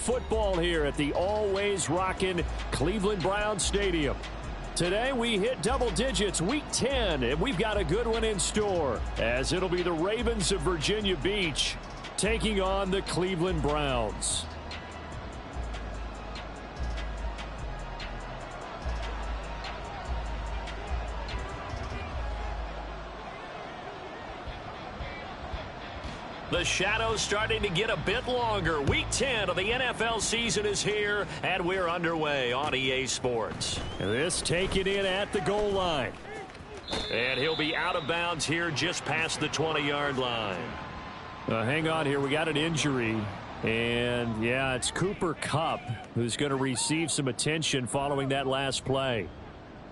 football here at the always rockin' Cleveland Browns Stadium. Today we hit double digits, week 10, and we've got a good one in store, as it'll be the Ravens of Virginia Beach taking on the Cleveland Browns. The shadow's starting to get a bit longer. Week 10 of the NFL season is here, and we're underway on EA Sports. This taken in at the goal line. And he'll be out of bounds here just past the 20-yard line. Hang on here. We got an injury. And, yeah, it's Cooper Kupp who's going to receive some attention following that last play.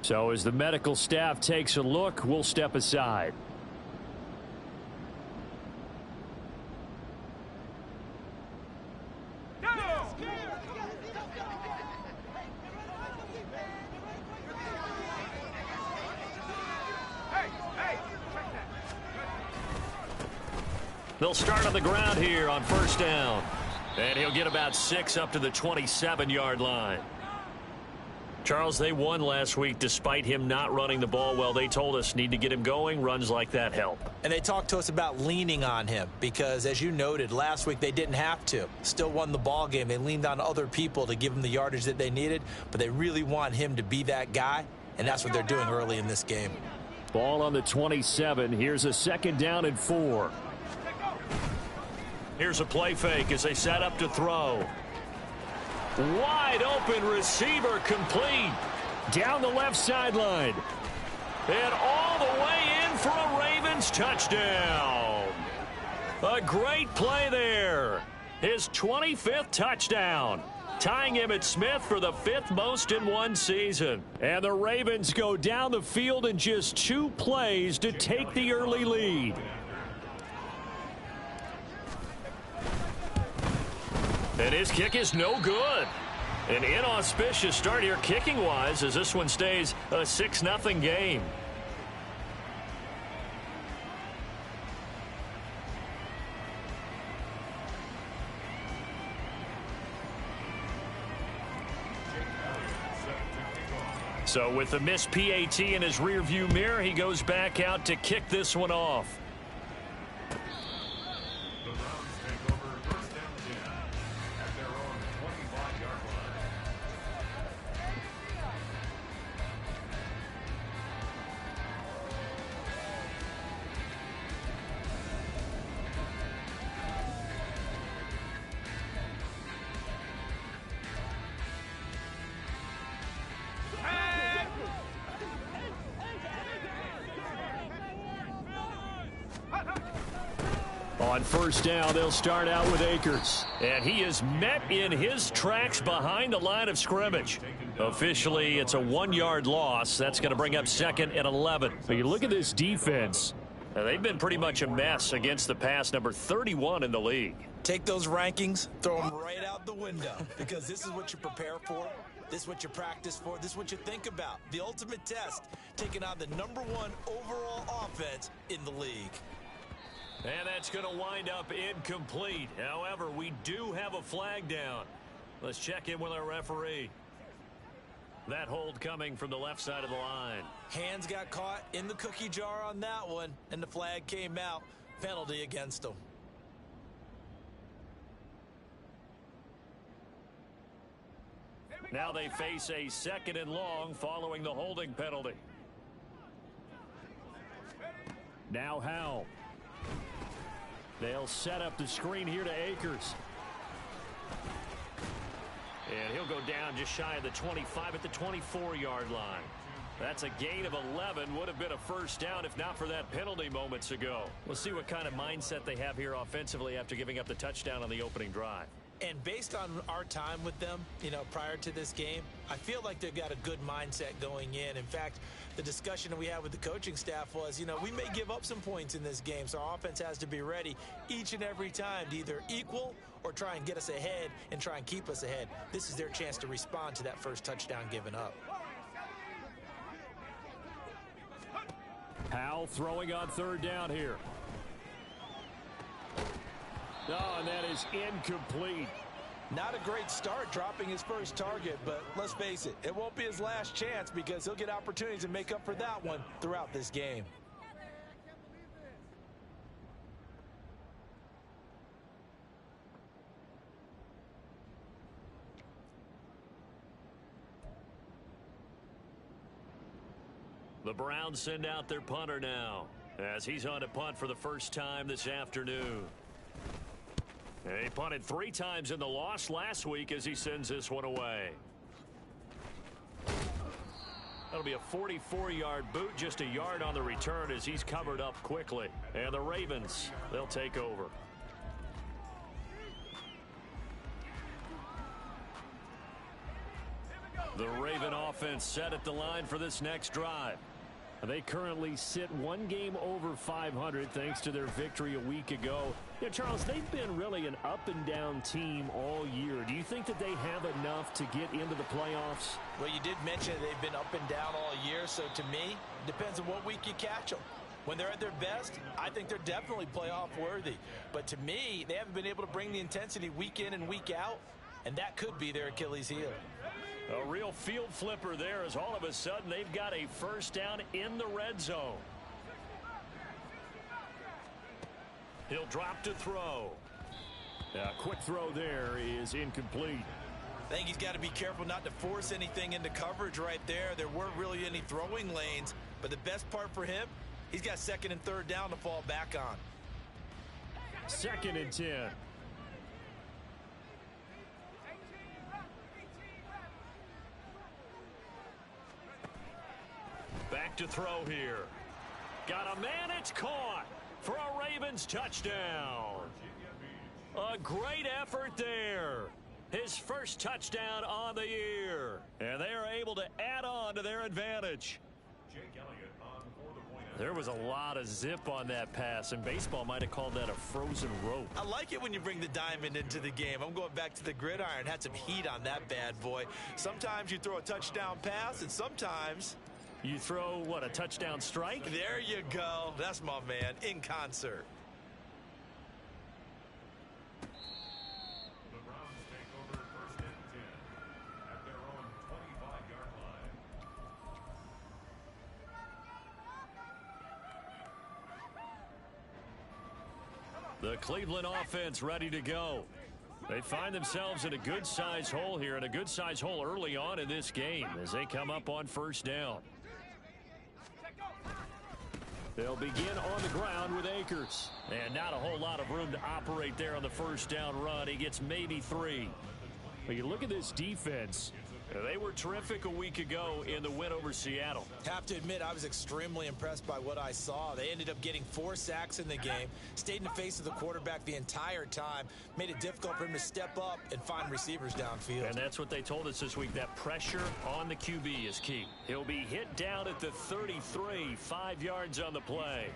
So as the medical staff takes a look, we'll step aside. They'll start on the ground here on first down. And he'll get about 6 up to the 27-yard line. Charles, they won last week despite him not running the ball well. They told us need to get him going. Runs like that help. And they talked to us about leaning on him because, as you noted, last week they didn't have to. Still won the ball game. They leaned on other people to give them the yardage that they needed, but they really want him to be that guy, and that's what they're doing early in this game. Ball on the 27. Here's a 2nd down and 4. Here's a play fake as they set up to throw. Wide open receiver complete. Down the left sideline. And all the way in for a Ravens touchdown. A great play there. His 25th touchdown. Tying Emmitt Smith for the 5th most in one season. And the Ravens go down the field in just 2 plays to take the early lead. And his kick is no good. An inauspicious start here kicking-wise as this one stays a 6-0 game. So with the missed PAT in his rearview mirror, he goes back out to kick this one off. On first down, they'll start out with Akers. And he is met in his tracks behind the line of scrimmage. Officially, it's a 1-yard loss. That's going to bring up 2nd and 11. But you look at this defense. They've been pretty much a mess against the pass, number 31 in the league. Take those rankings, throw them right out the window, because this is what you prepare for. This is what you practice for. This is what you think about. The ultimate test, taking on the #1 overall offense in the league. And that's going to wind up incomplete. However, we do have a flag down. Let's check in with our referee. That hold coming from the left side of the line. Hands got caught in the cookie jar on that one, and the flag came out. Penalty against them. Now they face a 2nd and long following the holding penalty. Now Howell. They'll set up the screen here to Akers. And he'll go down just shy of the 25 at the 24-yard line. That's a gain of 11. Would have been a first down if not for that penalty moments ago. We'll see what kind of mindset they have here offensively after giving up the touchdown on the opening drive. And based on our time with them, prior to this game, I feel like they've got a good mindset going in. In fact, the discussion that we had with the coaching staff was, we may give up some points in this game, so our offense has to be ready each and every time to either equal or try and get us ahead and try and keep us ahead. This is their chance to respond to that first touchdown given up. Howell throwing on 3rd down here. Oh, and that is incomplete. Not a great start dropping his first target, but let's face it, it won't be his last chance because he'll get opportunities to make up for that one throughout this game. The Browns send out their punter now as he's on to punt for the first time this afternoon. He punted 3 times in the loss last week as he sends this one away. That'll be a 44-yard boot, just a yard on the return as he's covered up quickly. And the Ravens, they'll take over. The Raven offense set at the line for this next drive. They currently sit 1 game over 500 thanks to their victory a week ago. Yeah, Charles, they've been really an up-and-down team all year. Do you think that they have enough to get into the playoffs? Well, you did mention they've been up and down all year, so to me, it depends on what week you catch them. When they're at their best, I think they're definitely playoff worthy. But to me, they haven't been able to bring the intensity week in and week out, and that could be their Achilles heel. A real field flipper there as all of a sudden they've got a first down in the red zone. He'll drop to throw. A quick throw there is incomplete. I think he's got to be careful not to force anything into coverage right there. There weren't really any throwing lanes, but the best part for him, he's got 2nd and 3rd down to fall back on. 2nd and 10. Back to throw here. Got a man, it's caught for a Ravens touchdown. A great effort there. His first touchdown on the year. And they are able to add on to their advantage. There was a lot of zip on that pass, and baseball might have called that a frozen rope. I like it when you bring the diamond into the game. I'm going back to the gridiron. Had some heat on that bad boy. Sometimes you throw a touchdown pass, and sometimes you throw, what, a touchdown strike? There you go. That's my man, in concert. The Browns take over 1st and 10 at their own 25-yard line. The Cleveland offense ready to go. They find themselves in a good-sized hole here, and a good-sized hole early on in this game as they come up on 1st down. They'll begin on the ground with Akers. And not a whole lot of room to operate there on the 1st down run. He gets maybe 3. But you look at this defense. They were terrific a week ago in the win over Seattle. Have to admit, I was extremely impressed by what I saw. They ended up getting 4 sacks in the game, stayed in the face of the quarterback the entire time, made it difficult for him to step up and find receivers downfield. And that's what they told us this week, that pressure on the QB is key. He'll be hit down at the 33, 5 yards on the play.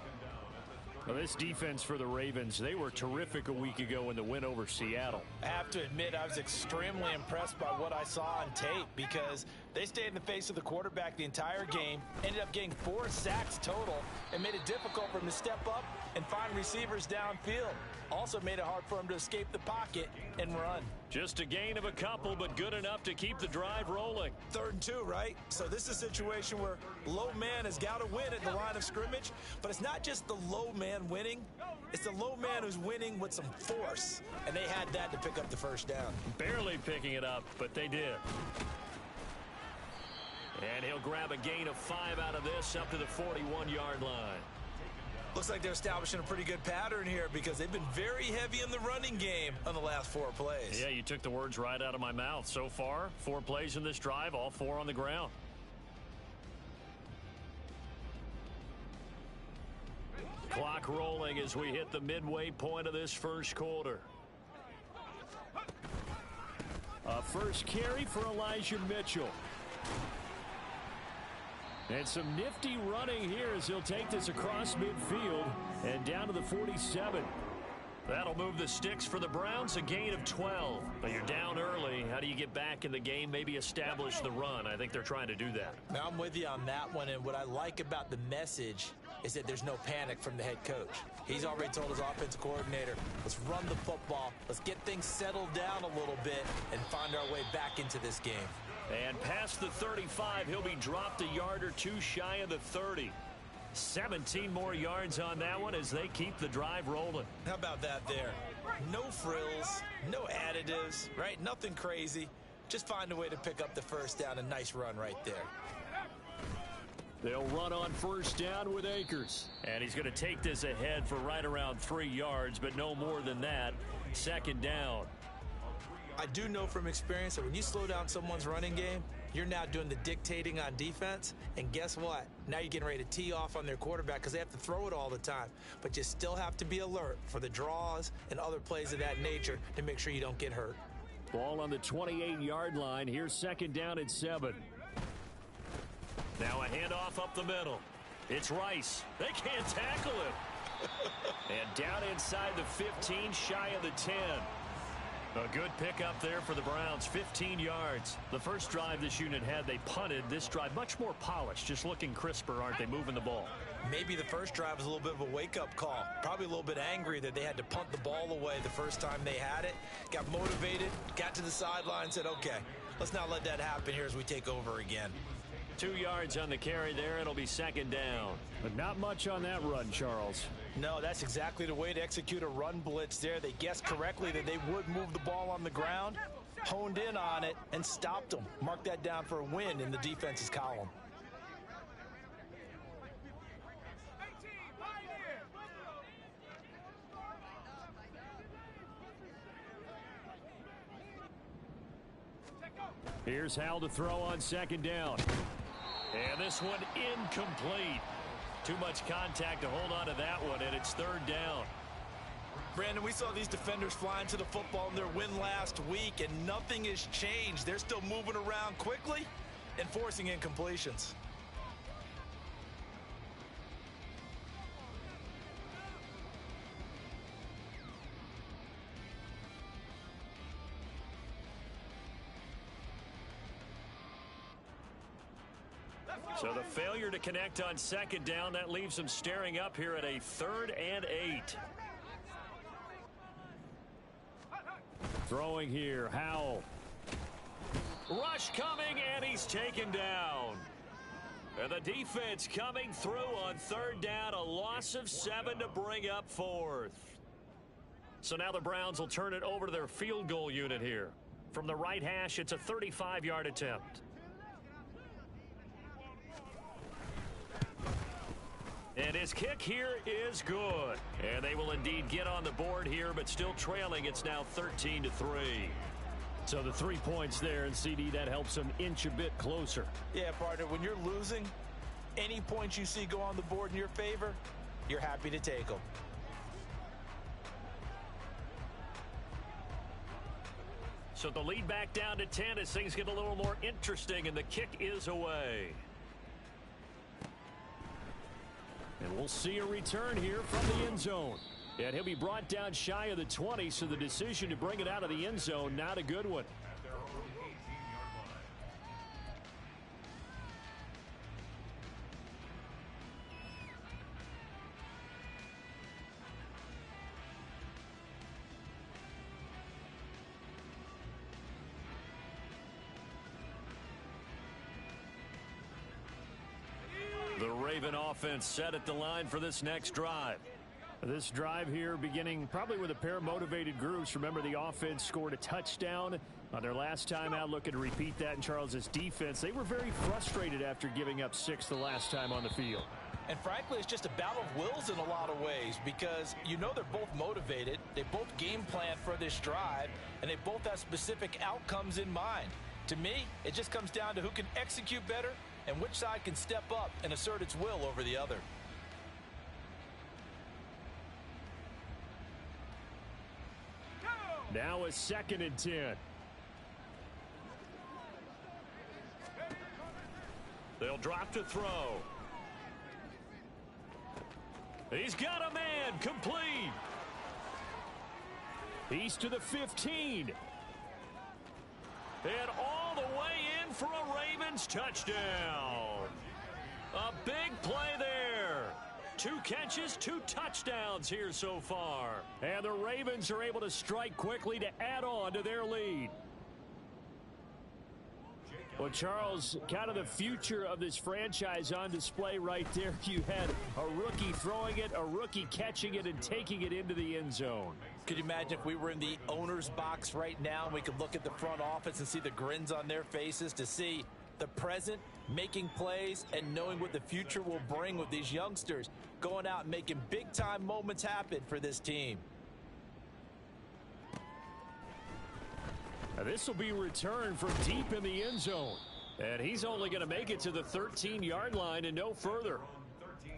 Well, this defense for the Ravens, they were terrific a week ago in the win over Seattle. I have to admit, I was extremely impressed by what I saw on tape because they stayed in the face of the quarterback the entire game, ended up getting 4 sacks total, and made it difficult for him to step up and find receivers downfield. Also made it hard for him to escape the pocket and run. Just a gain of a couple, but good enough to keep the drive rolling. 3rd and 2, right? So this is a situation where low man has got to win at the line of scrimmage, but it's not just the low man winning. It's the low man who's winning with some force, and they had that to pick up the 1st down. Barely picking it up, but they did. And he'll grab a gain of 5 out of this up to the 41-yard line. Looks like they're establishing a pretty good pattern here because they've been very heavy in the running game on the last 4 plays. Yeah, you took the words right out of my mouth. So far, 4 plays in this drive, all 4 on the ground. Clock rolling as we hit the midway point of this 1st quarter. A first carry for Elijah Mitchell. And some nifty running here as he'll take this across midfield and down to the 47. That'll move the sticks for the Browns, a gain of 12. But you're down early. How do you get back in the game, maybe establish the run? I think they're trying to do that. Now I'm with you on that one, and what I like about the message is that there's no panic from the head coach. He's already told his offensive coordinator, let's run the football, let's get things settled down a little bit and find our way back into this game. And past the 35, he'll be dropped a yard or two shy of the 30. 17 more yards on that one as they keep the drive rolling. How about that there? No frills, no additives, right? Nothing crazy. Just find a way to pick up the first down. A nice run right there. They'll run on first down with Akers. And he's going to take this ahead for right around 3 yards, but no more than that. Second down. I do know from experience that when you slow down someone's running game, you're now doing the dictating on defense. And guess what? Now you're getting ready to tee off on their quarterback because they have to throw it all the time. But you still have to be alert for the draws and other plays of that nature to make sure you don't get hurt. Ball on the 28-yard line. Here's second down and 7. Now a handoff up the middle. It's Rice. They can't tackle him. And down inside the 15, shy of the 10. A good pickup there for the Browns, 15 yards. The first drive this unit had, they punted. This drive, much more polished, just looking crisper, aren't they, moving the ball? Maybe the first drive was a little bit of a wake-up call. Probably a little bit angry that they had to punt the ball away the first time they had it. Got motivated, got to the sideline, said, okay, let's not let that happen here as we take over again. 2 yards on the carry there. It'll be second down. But not much on that run, Charles. No, that's exactly the way to execute a run blitz there. They guessed correctly that they would move the ball on the ground, honed in on it, and stopped them. Mark that down for a win in the defense's column. Here's Howell to throw on second down. And this one incomplete. Too much contact to hold on to that one, and it's third down. Brandon, we saw these defenders flying to the football in their win last week, and nothing has changed. They're still moving around quickly and forcing incompletions. So the failure to connect on second down, that leaves them staring up here at a 3rd and 8. Throwing here, Howell. Rush coming, and he's taken down. And the defense coming through on third down, a loss of 7 to bring up 4th. So now the Browns will turn it over to their field goal unit here. From the right hash, it's a 35-yard attempt. And his kick here is good. And they will indeed get on the board here, but still trailing. It's now 13-3. So the 3 points there, and CD, that helps them inch a bit closer. Yeah, partner, when you're losing, any points you see go on the board in your favor, you're happy to take them. So the lead back down to 10 as things get a little more interesting, and the kick is away. And we'll see a return here from the end zone. And he'll be brought down shy of the 20, so the decision to bring it out of the end zone, not a good one. The Raven offense set at the line for this next drive. This drive here beginning probably with a pair of motivated groups. Remember, the offense scored a touchdown on their last time out, looking to repeat that in Charles's defense. They were very frustrated after giving up 6 the last time on the field. And frankly, it's just a battle of wills in a lot of ways because you know they're both motivated. They both game plan for this drive, and they both have specific outcomes in mind. To me, it just comes down to who can execute better and which side can step up and assert its will over the other. Now a 2nd and 10. They'll drop to throw. He's got a man, complete. He's to the 15. And all the way in for a Ravens touchdown. A big play there. 2 catches, 2 touchdowns here so far. And the Ravens are able to strike quickly to add on to their lead. Well, Charles, kind of the future of this franchise on display right there. You had a rookie throwing it, a rookie catching it, and taking it into the end zone. Could you imagine if we were in the owner's box right now and we could look at the front office and see the grins on their faces, to see the present making plays and knowing what the future will bring with these youngsters going out and making big-time moments happen for this team. Now this will be returned from deep in the end zone. And he's only going to make it to the 13-yard line and no further.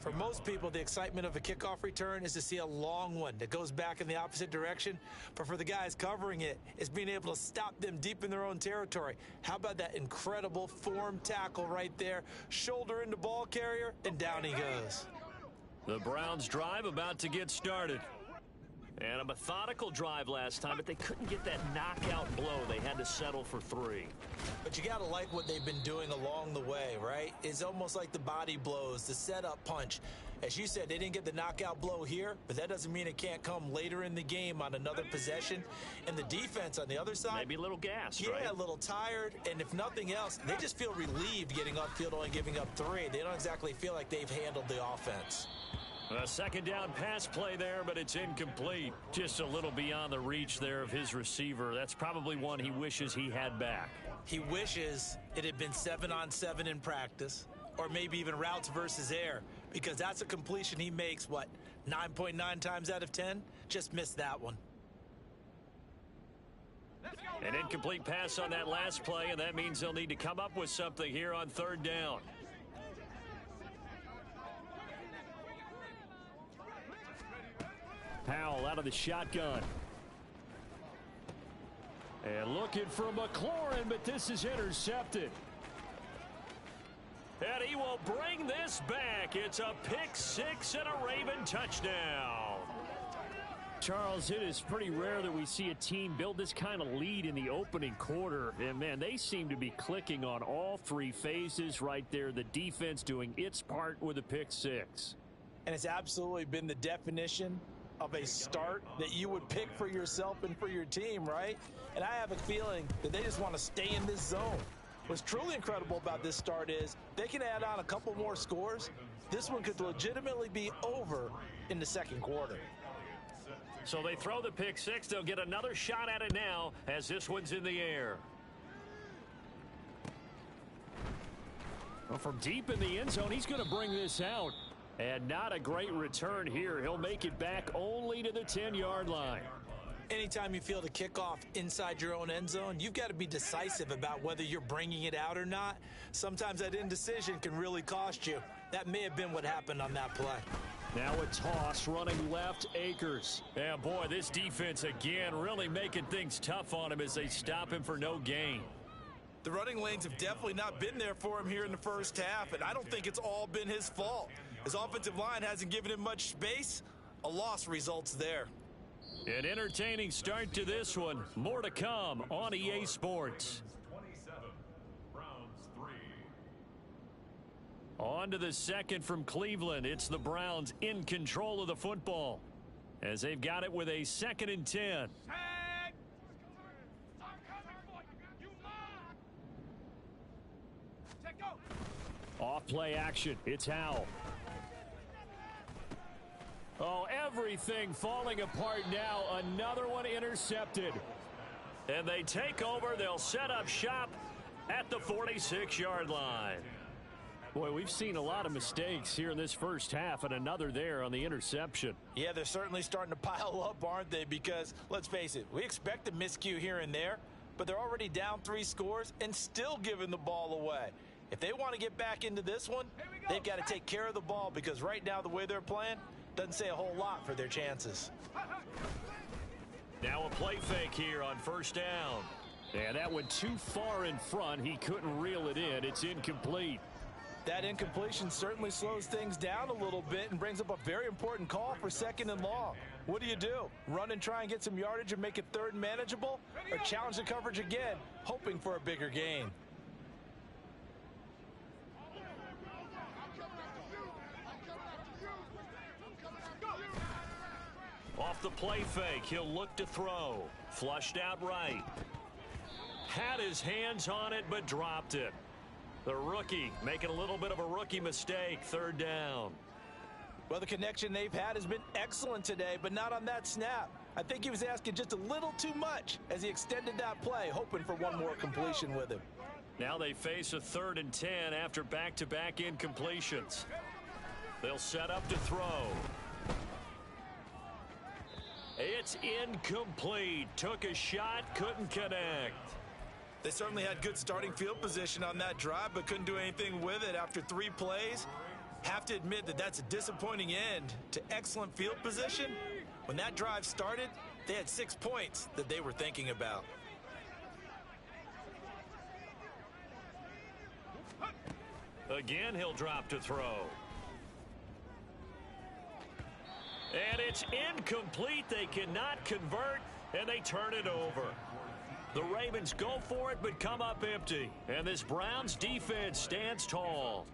For most people, the excitement of a kickoff return is to see a long one that goes back in the opposite direction. But for the guys covering it, it's being able to stop them deep in their own territory. How about that incredible form tackle right there? Shoulder into ball carrier, and down he goes. The Browns drive about to get started. And a methodical drive last time, but they couldn't get that knockout blow. They had to settle for 3. But you got to like what they've been doing along the way, right? It's almost like the body blows, the setup punch. As you said, they didn't get the knockout blow here, but that doesn't mean it can't come later in the game on another possession. And the defense on the other side, maybe a little gassed, yeah, right? a little tired. And if nothing else, they just feel relieved getting upfield only giving up 3. They don't exactly feel like they've handled the offense. A second down pass play there, but it's incomplete. Just a little beyond the reach there of his receiver. That's probably one he wishes he had back. He wishes it had been 7-on-7 in practice, or maybe even routes versus air, because that's a completion he makes, 9.9 times out of 10? Just missed that one. An incomplete pass on that last play, and that means they'll need to come up with something here on 3rd down. Powell out of the shotgun. And looking for McLaurin, but this is intercepted. And he will bring this back. It's a pick-6 and a Raven touchdown. Charles, it is pretty rare that we see a team build this kind of lead in the opening quarter. And, man, they seem to be clicking on all 3 phases right there. The defense doing its part with a pick-6. And it's absolutely been the definition of a start that you would pick for yourself and for your team, right? And I have a feeling that they just want to stay in this zone. What's truly incredible about this start is they can add on a couple more scores. This one could legitimately be over in the 2nd quarter. So they throw the pick-6. They'll get another shot at it now as this one's in the air. Well, from deep in the end zone, he's going to bring this out. And not a great return here. He'll make it back only to the 10-yard line. Anytime you feel the kickoff inside your own end zone, you've got to be decisive about whether you're bringing it out or not. Sometimes that indecision can really cost you. That may have been what happened on that play. Now a toss running left, Akers. Yeah, boy, this defense again really making things tough on him as they stop him for no gain. The running lanes have definitely not been there for him here in the first half, and I don't think it's all been his fault. His offensive line hasn't given him much space. A loss results there. An entertaining start to this one. More to come on EA Sports. 27, Browns 3. On to the 2nd from Cleveland. It's the Browns in control of the football as they've got it with a 2nd and 10. Off play action. It's Howell. Oh, everything falling apart now. Another one intercepted. And they take over. They'll set up shop at the 46-yard line. Boy, we've seen a lot of mistakes here in this first half, and another there on the interception. Yeah, they're certainly starting to pile up, aren't they? Because, let's face it, we expect a miscue here and there, but they're already down 3 scores and still giving the ball away. If they want to get back into this one, they've got to take care of the ball, because right now the way they're playing doesn't say a whole lot for their chances. Now a play fake here on 1st down. Yeah, that went too far in front. He couldn't reel it in. It's incomplete. That incompletion certainly slows things down a little bit and brings up a very important call for 2nd and long. What do? Run and try and get some yardage and make it 3rd and manageable? Or challenge the coverage again, hoping for a bigger gain? Off the play fake, he'll look to throw. Flushed out right. Had his hands on it, but dropped it. The rookie making a little bit of a rookie mistake. Third down. Well, the connection they've had has been excellent today, but not on that snap. I think he was asking just a little too much as he extended that play, hoping for one more completion with him. Now they face a 3rd and 10 after back-to-back incompletions. They'll set up to throw. It's incomplete. Took a shot, couldn't connect. They certainly had good starting field position on that drive, but couldn't do anything with it after 3 plays. Have to admit that that's a disappointing end to excellent field position. When that drive started, they had 6 points that they were thinking about. Again, he'll drop to throw. And it's incomplete. They cannot convert, and they turn it over. The Ravens go for it, but come up empty. And this Browns defense stands tall.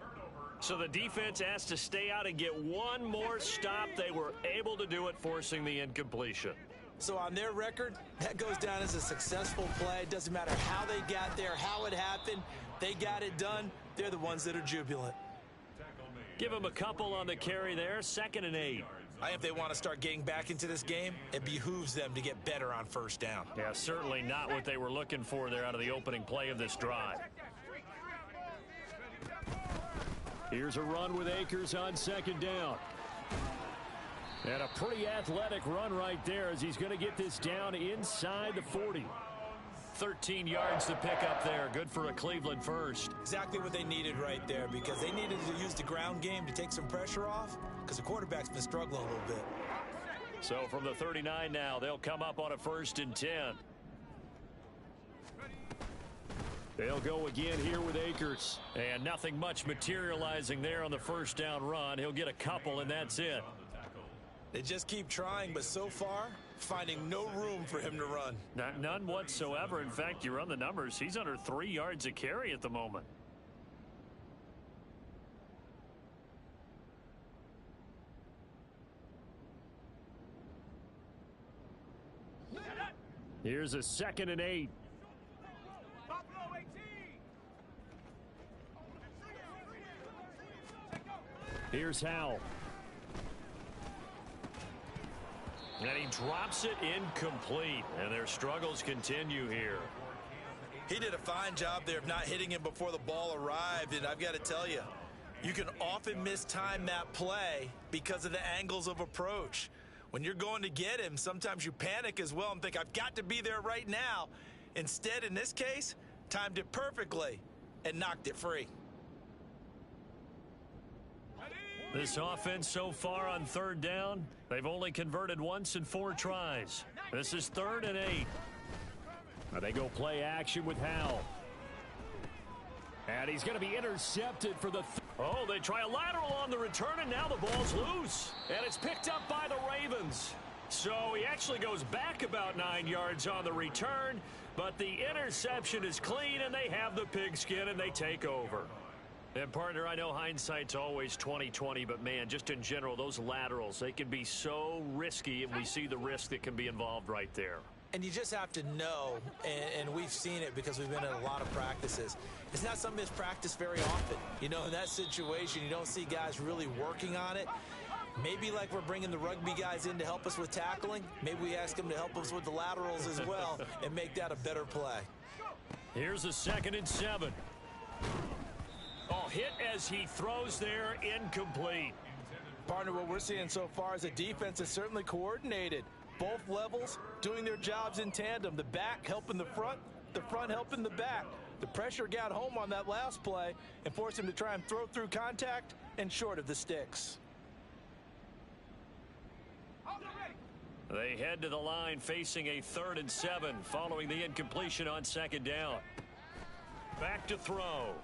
So the defense has to stay out and get one more stop. They were able to do it, forcing the incompletion. So on their record, that goes down as a successful play. It doesn't matter how they got there, how it happened. They got it done. They're the ones that are jubilant. Give them a couple on the carry there. 2nd and 8. If they want to start getting back into this game, it behooves them to get better on 1st down. Yeah, certainly not what they were looking for there out of the opening play of this drive. Here's a run with Akers on 2nd down. And a pretty athletic run right there as he's going to get this down inside the 40. 13 yards to pick up there. Good for a Cleveland first. Exactly what they needed right there, because they needed to use the ground game to take some pressure off, because the quarterback's been struggling a little bit. So from the 39 now, they'll come up on a 1st and 10. They'll go again here with Akers. And nothing much materializing there on the 1st down run. He'll get a couple, and that's it. They just keep trying, but so far, finding no room for him to run. None whatsoever. In fact, you run the numbers. He's under 3 yards a carry at the moment. Here's a 2nd and 8. Here's Howell. And he drops it incomplete. And their struggles continue here. He did a fine job there of not hitting him before the ball arrived. And I've got to tell you, you can often mistime that play because of the angles of approach. When you're going to get him, sometimes you panic as well and think, I've got to be there right now. Instead, in this case, timed it perfectly and knocked it free. This offense so far on 3rd down, they've only converted once in 4 tries. This is 3rd and 8. Now they go play action with Howell. And he's going to be intercepted for the... Oh, they try a lateral on the return, and now the ball's loose. And it's picked up by the Ravens. So he actually goes back about 9 yards on the return, but the interception is clean, and they have the pigskin, and they take over. And, partner, I know hindsight's always 20/20, but, man, just in general, those laterals, they can be so risky, and we see the risk that can be involved right there. And you just have to know, and we've seen it because we've been in a lot of practices. It's not something that's practiced very often. You know, in that situation, you don't see guys really working on it. Maybe like we're bringing the rugby guys in to help us with tackling. Maybe we ask them to help us with the laterals as well and make that a better play. Here's a 2nd and 7. Oh, hit as he throws there, incomplete. Partner, what we're seeing so far is a defense that's certainly coordinated. Both levels doing their jobs in tandem. The back helping the front helping the back. The pressure got home on that last play and forced him to try and throw through contact and short of the sticks. They head to the line facing a 3rd and 7 following the incompletion on 2nd down. Back to throw.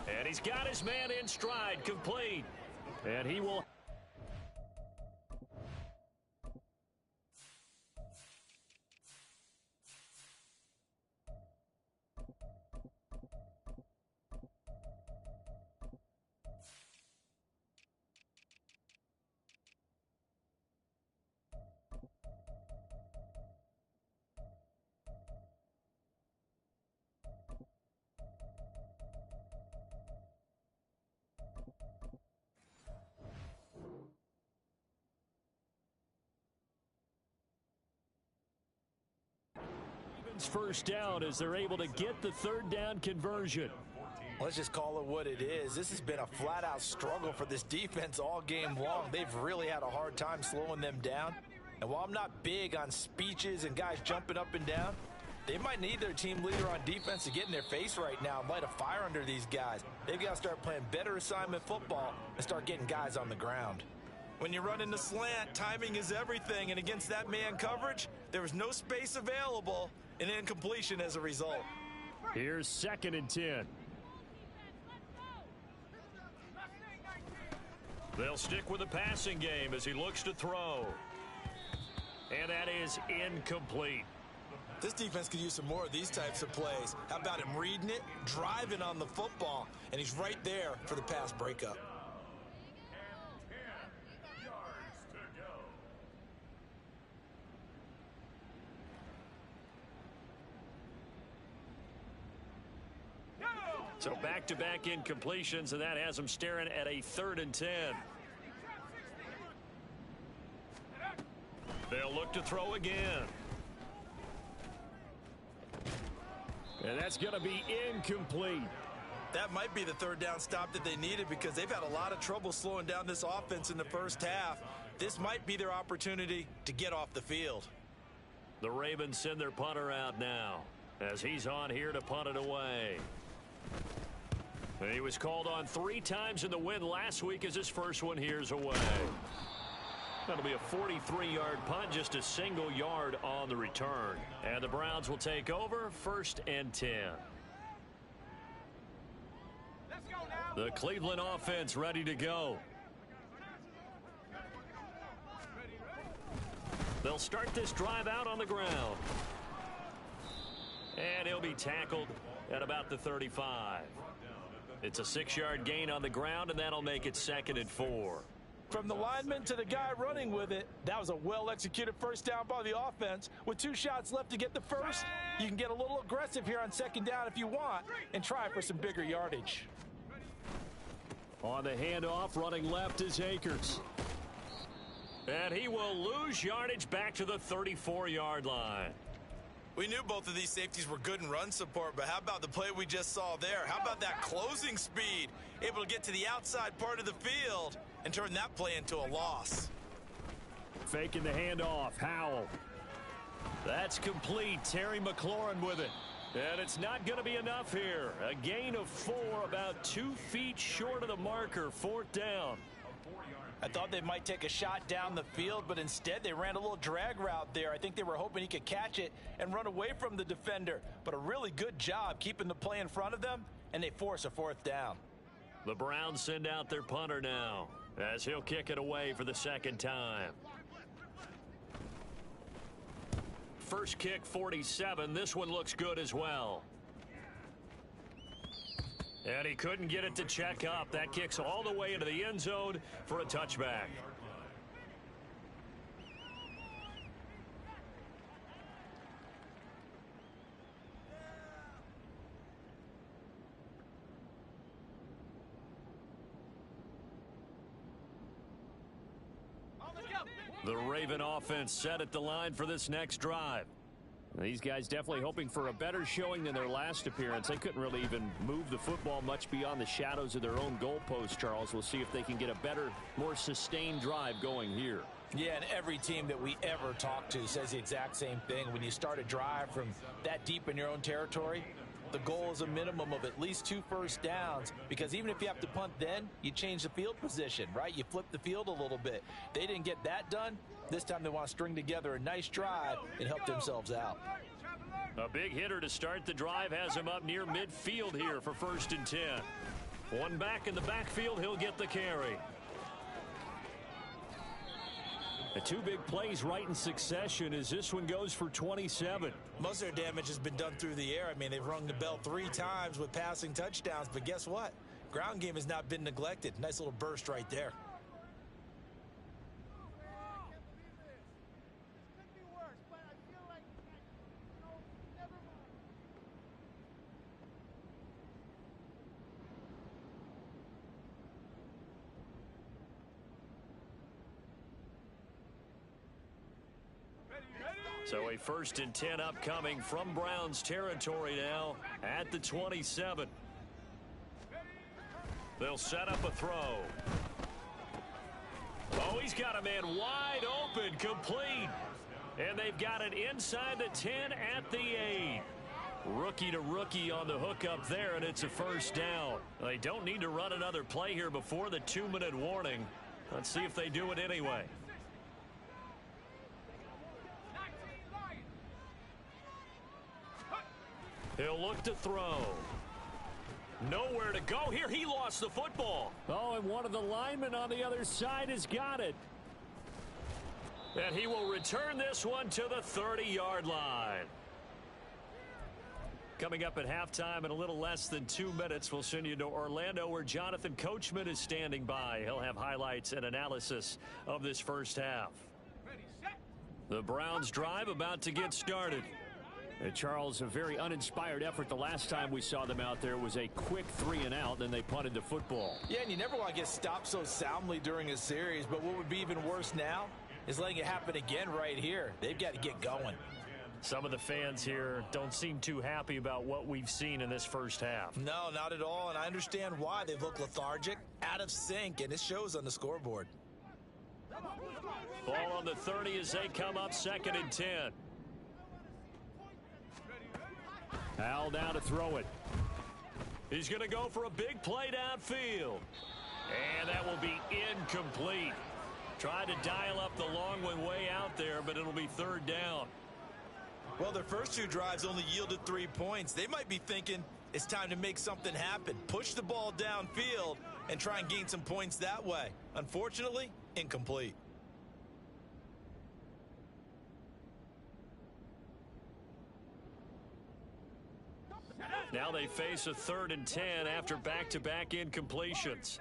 And he's got his man in stride, complete. And he will... Ravens first down as they're able to get the third down conversion. Let's just call it what it is. This has been a flat-out struggle for this defense all game long. They've really had a hard time slowing them down. And while I'm not big on speeches and guys jumping up and down, they might need their team leader on defense to get in their face right now and light a fire under these guys. They've got to start playing better assignment football and start getting guys on the ground. When you run in the slant, timing is everything. And against that man coverage, there was no space available and incompletion as a result. Here's 2nd and 10. They'll stick with the passing game as he looks to throw. And that is incomplete. This defense could use some more of these types of plays. How about him reading it, driving on the football, and he's right there for the pass breakup. And 10 yards to go. So back-to-back incompletions, and that has them staring at a 3rd and 10. They'll look to throw again. And that's going to be incomplete. That might be the third down stop that they needed because they've had a lot of trouble slowing down this offense in the first half. This might be their opportunity to get off the field. The Ravens send their punter out now as he's on here to punt it away. He was called on 3 times in the win last week as his first one here's away. That'll be a 43-yard punt, just a single yard on the return. And the Browns will take over 1st and 10. The Cleveland offense ready to go. They'll start this drive out on the ground. And he'll be tackled at about the 35. It's a 6-yard gain on the ground, and that'll make it 2nd and 4. From the lineman to the guy running with it, that was a well-executed first down by the offense. With 2 shots left to get the first, you can get a little aggressive here on 2nd down if you want and try for some bigger yardage. On the handoff, running left is Akers. And he will lose yardage back to the 34-yard line. We knew both of these safeties were good in run support, but how about the play we just saw there? How about that closing speed? Able to get to the outside part of the field and turn that play into a loss. Faking the handoff, Howell. That's complete. Terry McLaurin with it. And it's not going to be enough here. A gain of 4, about 2 feet short of the marker, 4th down. I thought they might take a shot down the field, but instead they ran a little drag route there. I think they were hoping he could catch it and run away from the defender. But a really good job keeping the play in front of them, and they force a 4th down. The Browns send out their punter now as he'll kick it away for the 2nd time. First kick, 47. This one looks good as well. And he couldn't get it to check up. That kicks all the way into the end zone for a touchback. The Raven offense set at the line for this next drive. These guys definitely hoping for a better showing than their last appearance. They couldn't really even move the football much beyond the shadows of their own goalpost, Charles. We'll see if they can get a better, more sustained drive going here. Yeah, and every team that we ever talk to says the exact same thing. When you start a drive from that deep in your own territory, the goal is a minimum of at least 2 first downs, because even if you have to punt then, you change the field position, right? You flip the field a little bit. They didn't get that done. This time they want to string together a nice drive and help themselves out. A big hitter to start the drive has him up near midfield here for 1st and 10. One back in the backfield, he'll get the carry. The 2 big plays right in succession as this one goes for 27. Most of their damage has been done through the air. I mean, they've rung the bell 3 times with passing touchdowns, but guess what? Ground game has not been neglected. Nice little burst right there. So a 1st and 10 upcoming from Browns territory now at the 27. They'll set up a throw. Oh, he's got a man wide open, complete. And they've got it inside the 10 at the 8. Rookie to rookie on the hook up there, and it's a 1st down. They don't need to run another play here before the 2-minute warning. Let's see if they do it anyway. He'll look to throw. Nowhere to go here. He lost the football. Oh, and one of the linemen on the other side has got it. And he will return this one to the 30-yard line. Coming up at halftime in a little less than 2 minutes, we'll send you to Orlando where Jonathan Coachman is standing by. He'll have highlights and analysis of this first half. The Browns drive about to get started. And Charles, a very uninspired effort. The last time we saw them out there was a quick 3-and-out, then they punted the football. Yeah, and you never want to get stopped so soundly during a series, but what would be even worse now is letting it happen again right here. They've got to get going. Some of the fans here don't seem too happy about what we've seen in this first half. No, not at all, and I understand why. They've looked lethargic, out of sync, and it shows on the scoreboard. Ball on the 30 as they come up 2nd and 10. Al now to throw it. He's going to go for a big play downfield. And that will be incomplete. Tried to dial up the long one way out there, but it'll be 3rd down. Well, their first 2 drives only yielded 3 points. They might be thinking it's time to make something happen. Push the ball downfield and try and gain some points that way. Unfortunately, incomplete. Now they face a 3rd and 10 after back-to-back incompletions.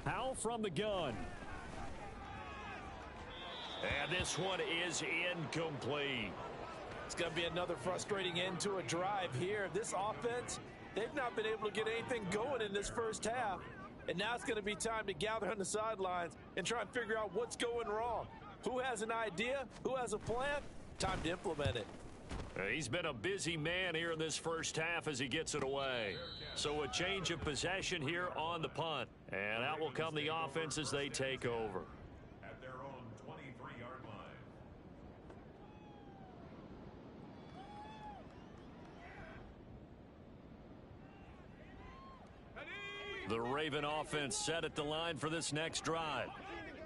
Howell from the gun. And this one is incomplete. It's going to be another frustrating end to a drive here. This offense, they've not been able to get anything going in this first half. And now it's going to be time to gather on the sidelines and try and figure out what's going wrong. Who has an idea? Who has a plan? Time to implement it. He's been a busy man here in this first half as he gets it away. So a change of possession here on the punt. And out will come the offense as they take over. At their own 23-yard line. The Raven offense set at the line for this next drive.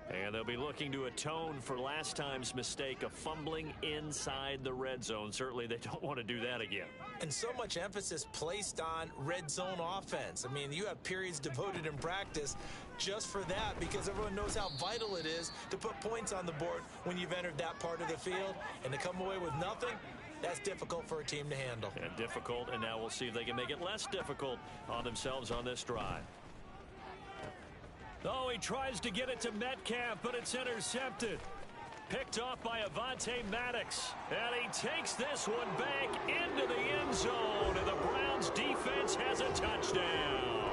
And they'll be looking to atone for last time's mistake of fumbling inside the red zone. Certainly they don't want to do that again. And so much emphasis placed on red zone offense. I mean, you have periods devoted in practice just for that because everyone knows how vital it is to put points on the board when you've entered that part of the field. And to come away with nothing, that's difficult for a team to handle. And difficult, and now we'll see if they can make it less difficult on themselves on this drive. Oh, he tries to get it to Metcalf, but it's intercepted. Picked off by Avonte Maddox. And he takes this one back into the end zone, and the Browns defense has a touchdown.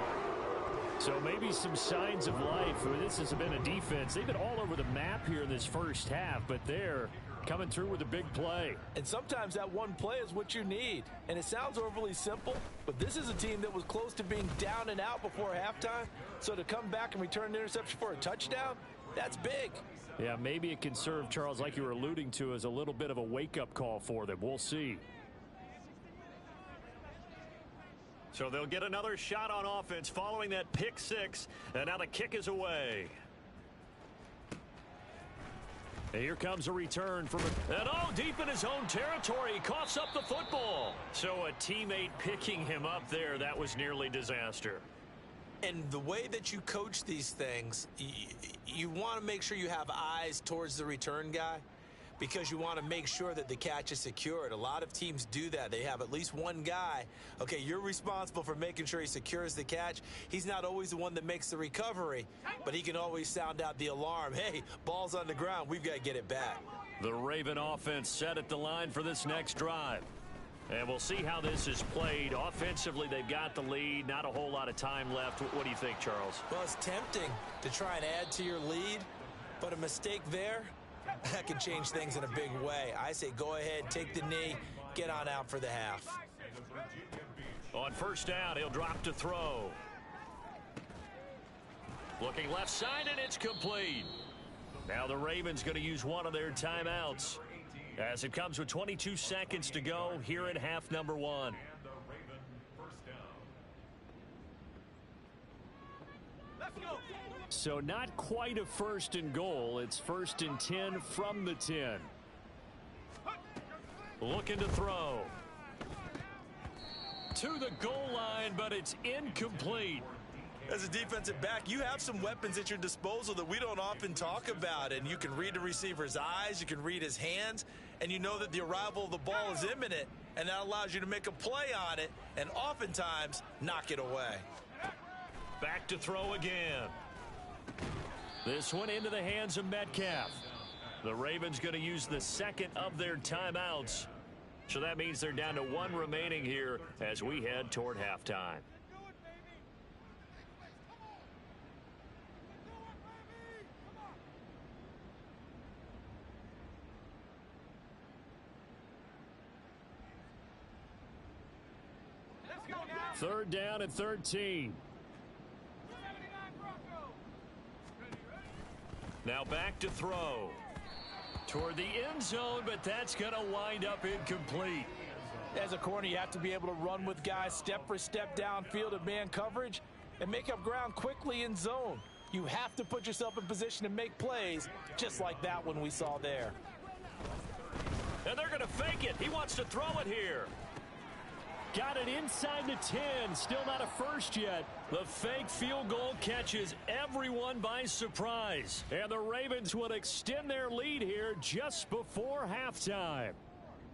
So maybe some signs of life. This has been a defense. They've been all over the map here in this first half, but they're coming through with a big play. And sometimes that one play is what you need. And it sounds overly simple, but this is a team that was close to being down and out before halftime. So to come back and return an interception for a touchdown, that's big. Yeah, maybe it can serve, Charles, like you were alluding to, as a little bit of a wake-up call for them. We'll see. So they'll get another shot on offense following that pick six. And now the kick is away. And here comes a return from and deep in his own territory. He coughs up the football. So a teammate picking him up there, that was nearly disaster. And the way that you coach these things, you want to make sure you have eyes towards the return guy. because you want to make sure that the catch is secured. A lot of teams do that. They have at least one guy. Okay, you're responsible for making sure he secures the catch. He's not always the one that makes the recovery, but he can always sound out the alarm. Hey, ball's on the ground. We've got to get it back. The Raven offense set at the line for this next drive. And we'll see how this is played. Offensively, they've got the lead. Not a whole lot of time left. What do you think, Charles? Well, it's tempting to try and add to your lead, but a mistake there, that can change things in a big way. I say go ahead, take the knee, get on out for the half. On first down, he'll drop to throw. Looking left side, and it's complete. Now the Ravens going to use one of their timeouts, as it comes with 22 seconds to go here in half number 1. So not quite a first and goal. It's first and 10 from the 10. Looking to throw. To the goal line, but it's incomplete. As a defensive back, you have some weapons at your disposal that we don't often talk about, and you can read the receiver's eyes, you can read his hands, and you know that the arrival of the ball is imminent, and that allows you to make a play on it and oftentimes knock it away. Back to throw again. This one into the hands of Metcalf. The Ravens going to use the second of their timeouts. So that means they're down to one remaining here as we head toward halftime. Third down and 13. Now back to throw. Toward the end zone, but that's going to wind up incomplete. As a corner, you have to be able to run with guys step for step downfield at man coverage and make up ground quickly in zone. You have to put yourself in position to make plays just like that one we saw there. And they're going to fake it. He wants to throw it here. Got it inside the 10. Still not a first yet. The fake field goal catches everyone by surprise. And the Ravens will extend their lead here just before halftime.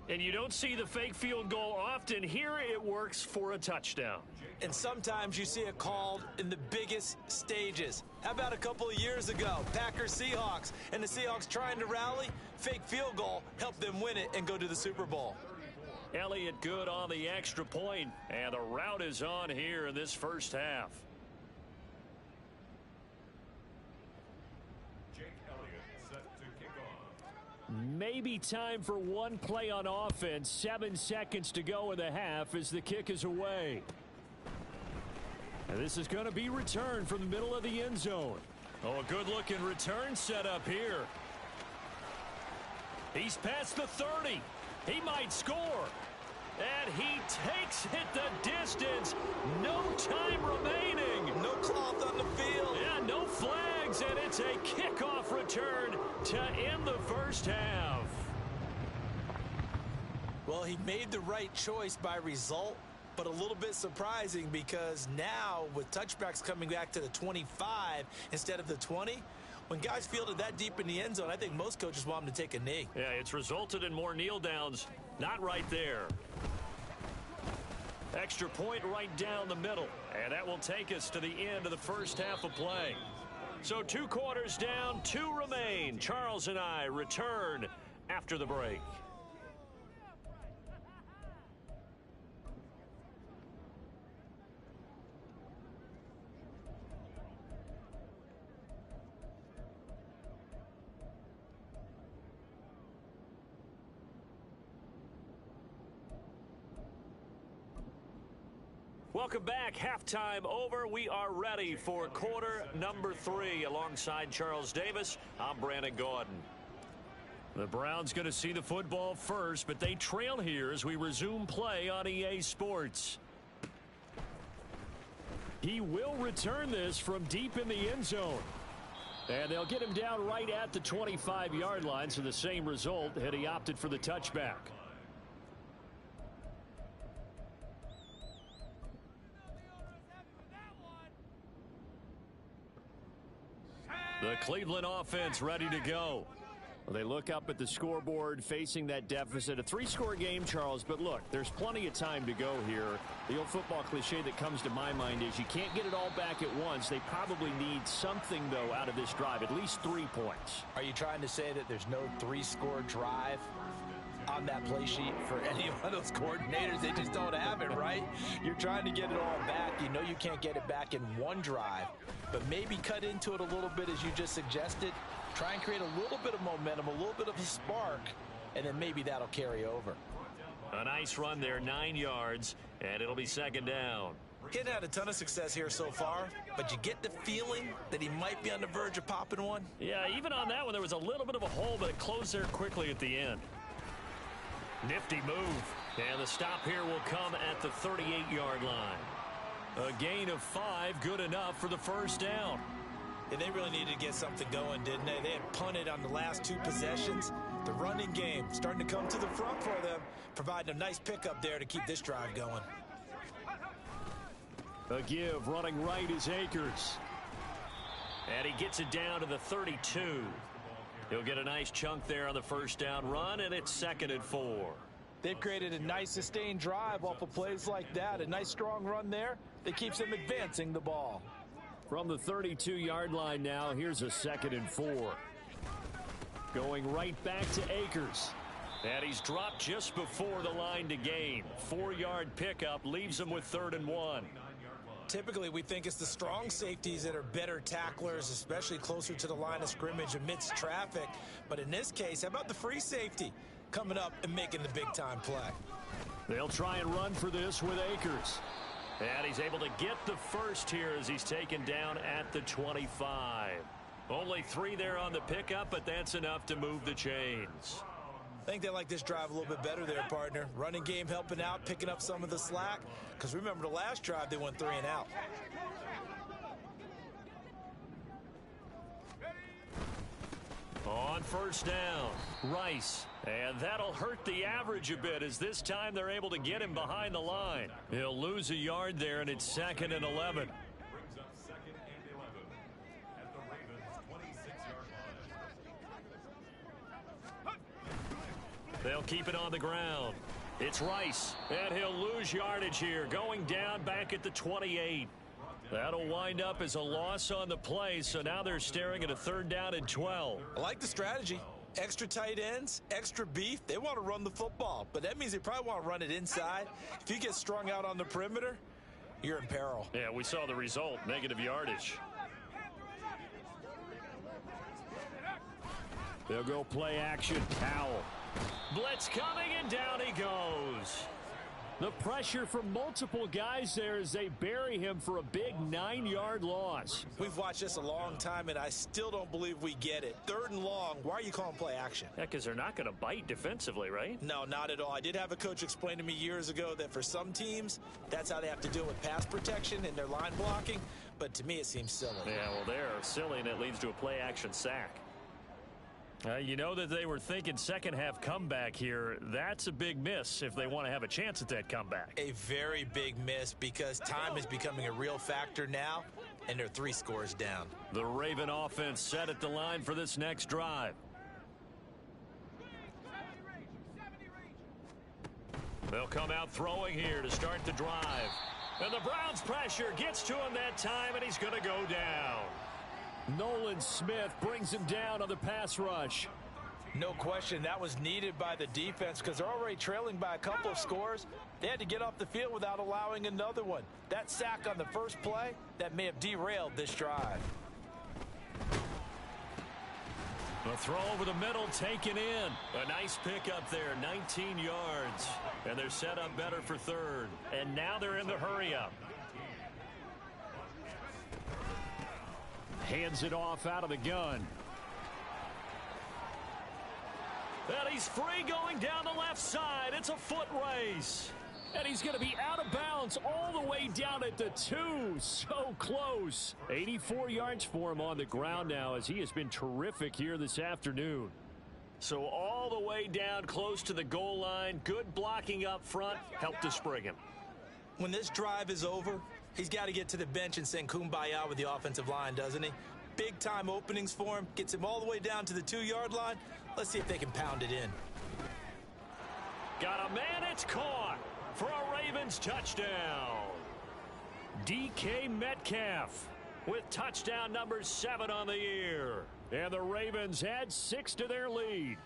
And you don't see the fake field goal often. Here it works for a touchdown. And sometimes you see it called in the biggest stages. How about a couple of years ago, Packers-Seahawks, and the Seahawks trying to rally? Fake field goal helped them win it and go to the Super Bowl. Elliott good on the extra point, and the route is on here in this first half. Jake Elliott set to kick off. Maybe time for one play on offense. 7 seconds to go in the half as the kick is away. And this is going to be returned from the middle of the end zone. Oh, a good-looking return set up here. He's past the 30. He might score. And he takes it the distance. No time remaining. No cloth on the field. Yeah, no flags, and it's a kickoff return to end the first half. Well, he made the right choice by result, but a little bit surprising because now with touchbacks coming back to the 25 instead of the 20, when guys fielded that deep in the end zone, I think most coaches want them to take a knee. Yeah, it's resulted in more kneel downs. Not right there. Extra point right down the middle. And that will take us to the end of the first half of play. So 2 quarters down, 2 remain. Charles and I return after the break. Welcome back. Halftime over. We are ready for quarter number 3. Alongside Charles Davis, I'm Brandon Gordon. The Browns going to see the football first, but they trail here as we resume play on EA Sports. He will return this from deep in the end zone. And they'll get him down right at the 25-yard line, so the same result had he opted for the touchback. The Cleveland offense ready to go. Well, they look up at the scoreboard facing that deficit. A 3-score game, Charles, but look, there's plenty of time to go here. The old football cliche that comes to my mind is you can't get it all back at once. They probably need something, though, out of this drive, at least 3 points. Are you trying to say that there's no 3-score drive on that play sheet for any one of those coordinators? They just don't have it, right? You're trying to get it all back. You know you can't get it back in one drive, but maybe cut into it a little bit as you just suggested. Try and create a little bit of momentum, a little bit of a spark, and then maybe that'll carry over. A nice run there, 9 yards, and it'll be second down. He hadn't had a ton of success here so far, but you get the feeling that he might be on the verge of popping one. Yeah, even on that one, there was a little bit of a hole, but it closed there quickly at the end. Nifty move, and the stop here will come at the 38-yard line. A gain of 5, good enough for the first down. And they really needed to get something going, didn't they? They had punted on the last 2 possessions. The running game starting to come to the front for them, providing a nice pickup there to keep this drive going. A give, running right is Akers. And he gets it down to the 32. He'll get a nice chunk there on the first down run, and it's 2nd and 4. They've created a nice sustained drive off of plays like that. A nice strong run there that keeps them advancing the ball. From the 32-yard line now, here's a 2nd and 4. Going right back to Akers. And he's dropped just before the line to gain. 4-yard pickup leaves him with 3rd and 1. Typically, we think it's the strong safeties that are better tacklers, especially closer to the line of scrimmage amidst traffic. But in this case, how about the free safety coming up and making the big-time play? They'll try and run for this with Akers. And he's able to get the first here as he's taken down at the 25. Only 3 there on the pickup, but that's enough to move the chains. I think they like this drive a little bit better there, partner. Running game helping out, picking up some of the slack. Because remember, the last drive, they went 3 and out. On first down, Rice. And that'll hurt the average a bit as this time they're able to get him behind the line. He'll lose a yard there, and it's 2nd and 11. Brings up 2nd and 11 at the Ravens' 26-yard line. They'll keep it on the ground. It's Rice, and he'll lose yardage here, going down back at the 28. That'll wind up as a loss on the play, so now they're staring at a 3rd down and 12. I like the strategy. Extra tight ends, extra beef. They want to run the football, but that means they probably want to run it inside. If you get strung out on the perimeter, you're in peril. Yeah, we saw the result, negative yardage. They'll go play action. Powell. Blitz coming, and down he goes. The pressure from multiple guys there as they bury him for a big 9-yard loss. We've watched this a long time, and I still don't believe we get it. 3rd and long, why are you calling play action? Yeah, because they're not going to bite defensively, right? No, not at all. I did have a coach explain to me years ago that for some teams, that's how they have to deal with pass protection and their line blocking. But to me, it seems silly. Yeah, well, they're silly, and it leads to a play-action sack. You know that they were thinking second-half comeback here. That's a big miss if they want to have a chance at that comeback. A very big miss because time is becoming a real factor now, and they're 3 scores down. The Raven offense set at the line for this next drive. They'll come out throwing here to start the drive. And the Browns' pressure gets to him that time, and he's going to go down. Nolan Smith brings him down on the pass rush. No question, that was needed by the defense because they're already trailing by a couple of scores. They had to get off the field without allowing another one. That sack on the first play, that may have derailed this drive. A throw over the middle, taken in. A nice pickup there, 19 yards. And they're set up better for 3rd. And now they're in the hurry-up. Hands it off out of the gun. And he's free going down the left side. It's a foot race. And he's going to be out of bounds all the way down at the 2. So close. 84 yards for him on the ground now as he has been terrific here this afternoon. So all the way down close to the goal line. Good blocking up front. Helped to spring him. When this drive is over, he's got to get to the bench and sing kumbaya with the offensive line, doesn't he? Big-time openings for him. Gets him all the way down to the 2-yard line. Let's see if they can pound it in. Got a man, it's caught for a Ravens touchdown. DK Metcalf with touchdown number 7 on the year. And the Ravens add 6 to their lead.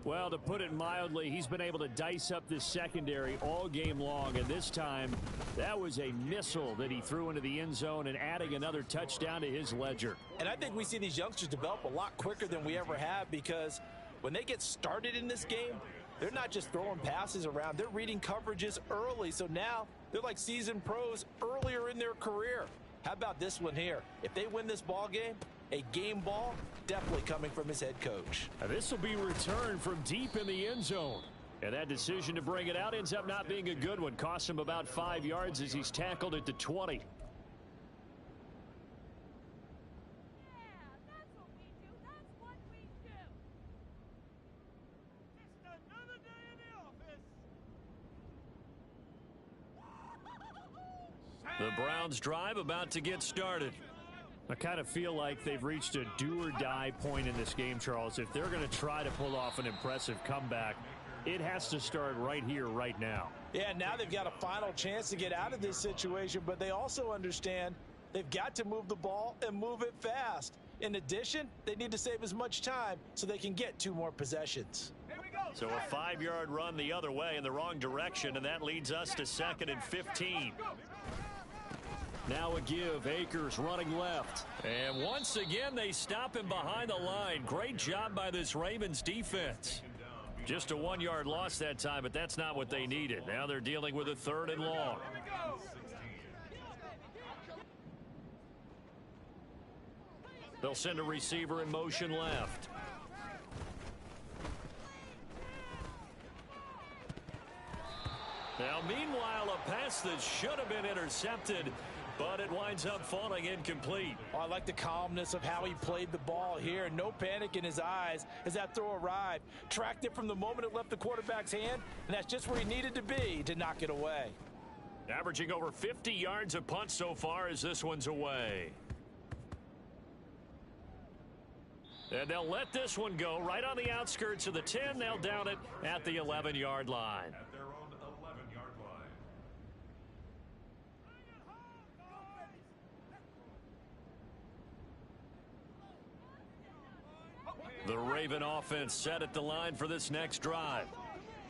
Well, to put it mildly, he's been able to dice up this secondary all game long, and this time that was a missile that he threw into the end zone and adding another touchdown to his ledger. And I think we see these youngsters develop a lot quicker than we ever have, because when they get started in this game, they're not just throwing passes around, they're reading coverages early. So now they're like seasoned pros earlier in their career. How about this one here? If they win this ball game, a game ball definitely coming from his head coach. Now this will be returned from deep in the end zone. And that decision to bring it out ends up not being a good one. Costs him about 5 yards as he's tackled at the 20. The Browns drive about to get started. I kind of feel like they've reached a do-or-die point in this game, Charles. If they're going to try to pull off an impressive comeback, it has to start right here, right now. Yeah, now they've got a final chance to get out of this situation, but they also understand they've got to move the ball and move it fast. In addition, they need to save as much time so they can get 2 more possessions. So a 5-yard run the other way in the wrong direction, and that leads us to 2nd and 15. Now a give. Akers running left. And once again, they stop him behind the line. Great job by this Ravens defense. Just a 1-yard loss that time, but that's not what they needed. Now they're dealing with a 3rd and long. They'll send a receiver in motion left. Now, meanwhile, a pass that should have been intercepted, but it winds up falling incomplete. Oh, I like the calmness of how he played the ball here. No panic in his eyes as that throw arrived. Tracked it from the moment it left the quarterback's hand, and that's just where he needed to be to knock it away. Averaging over 50 yards a punt so far as this one's away. And they'll let this one go right on the outskirts of the 10. They'll down it at the 11-yard line. At their own 11-yard line. The Raven offense set at the line for this next drive.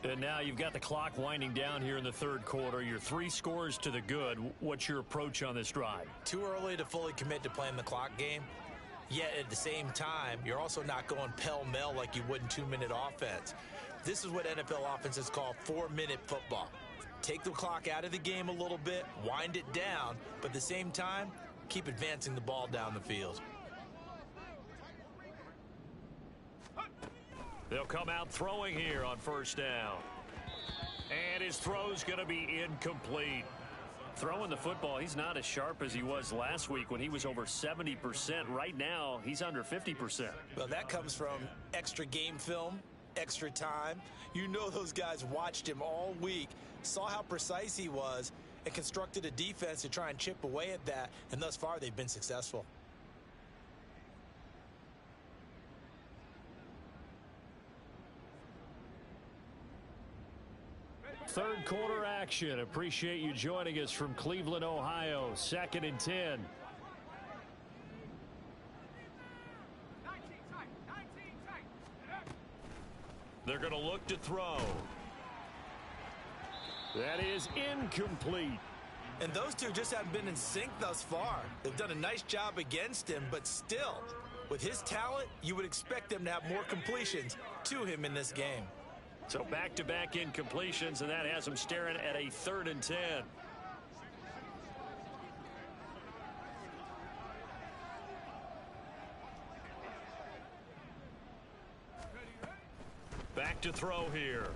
And now you've got the clock winding down here in the 3rd quarter. You're 3 scores to the good. What's your approach on this drive? Too early to fully commit to playing the clock game. Yet at the same time, you're also not going pell-mell like you would in 2-minute offense. This is what NFL offenses call 4-minute football. Take the clock out of the game a little bit, wind it down, but at the same time, keep advancing the ball down the field. They'll come out throwing here on 1st down. And his throw's going to be incomplete. Throwing the football, he's not as sharp as he was last week when he was over 70%. Right now, he's under 50%. Well, that comes from extra game film, extra time. You know those guys watched him all week, saw how precise he was, and constructed a defense to try and chip away at that, and thus far they've been successful. Third quarter action. Appreciate you joining us from Cleveland, Ohio. 2nd and 10. They're going to look to throw. That is incomplete. And those two just haven't been in sync thus far. They've done a nice job against him, but still, with his talent, you would expect them to have more completions to him in this game. So back-to-back incompletions, and that has them staring at a 3rd and 10. Back to throw here.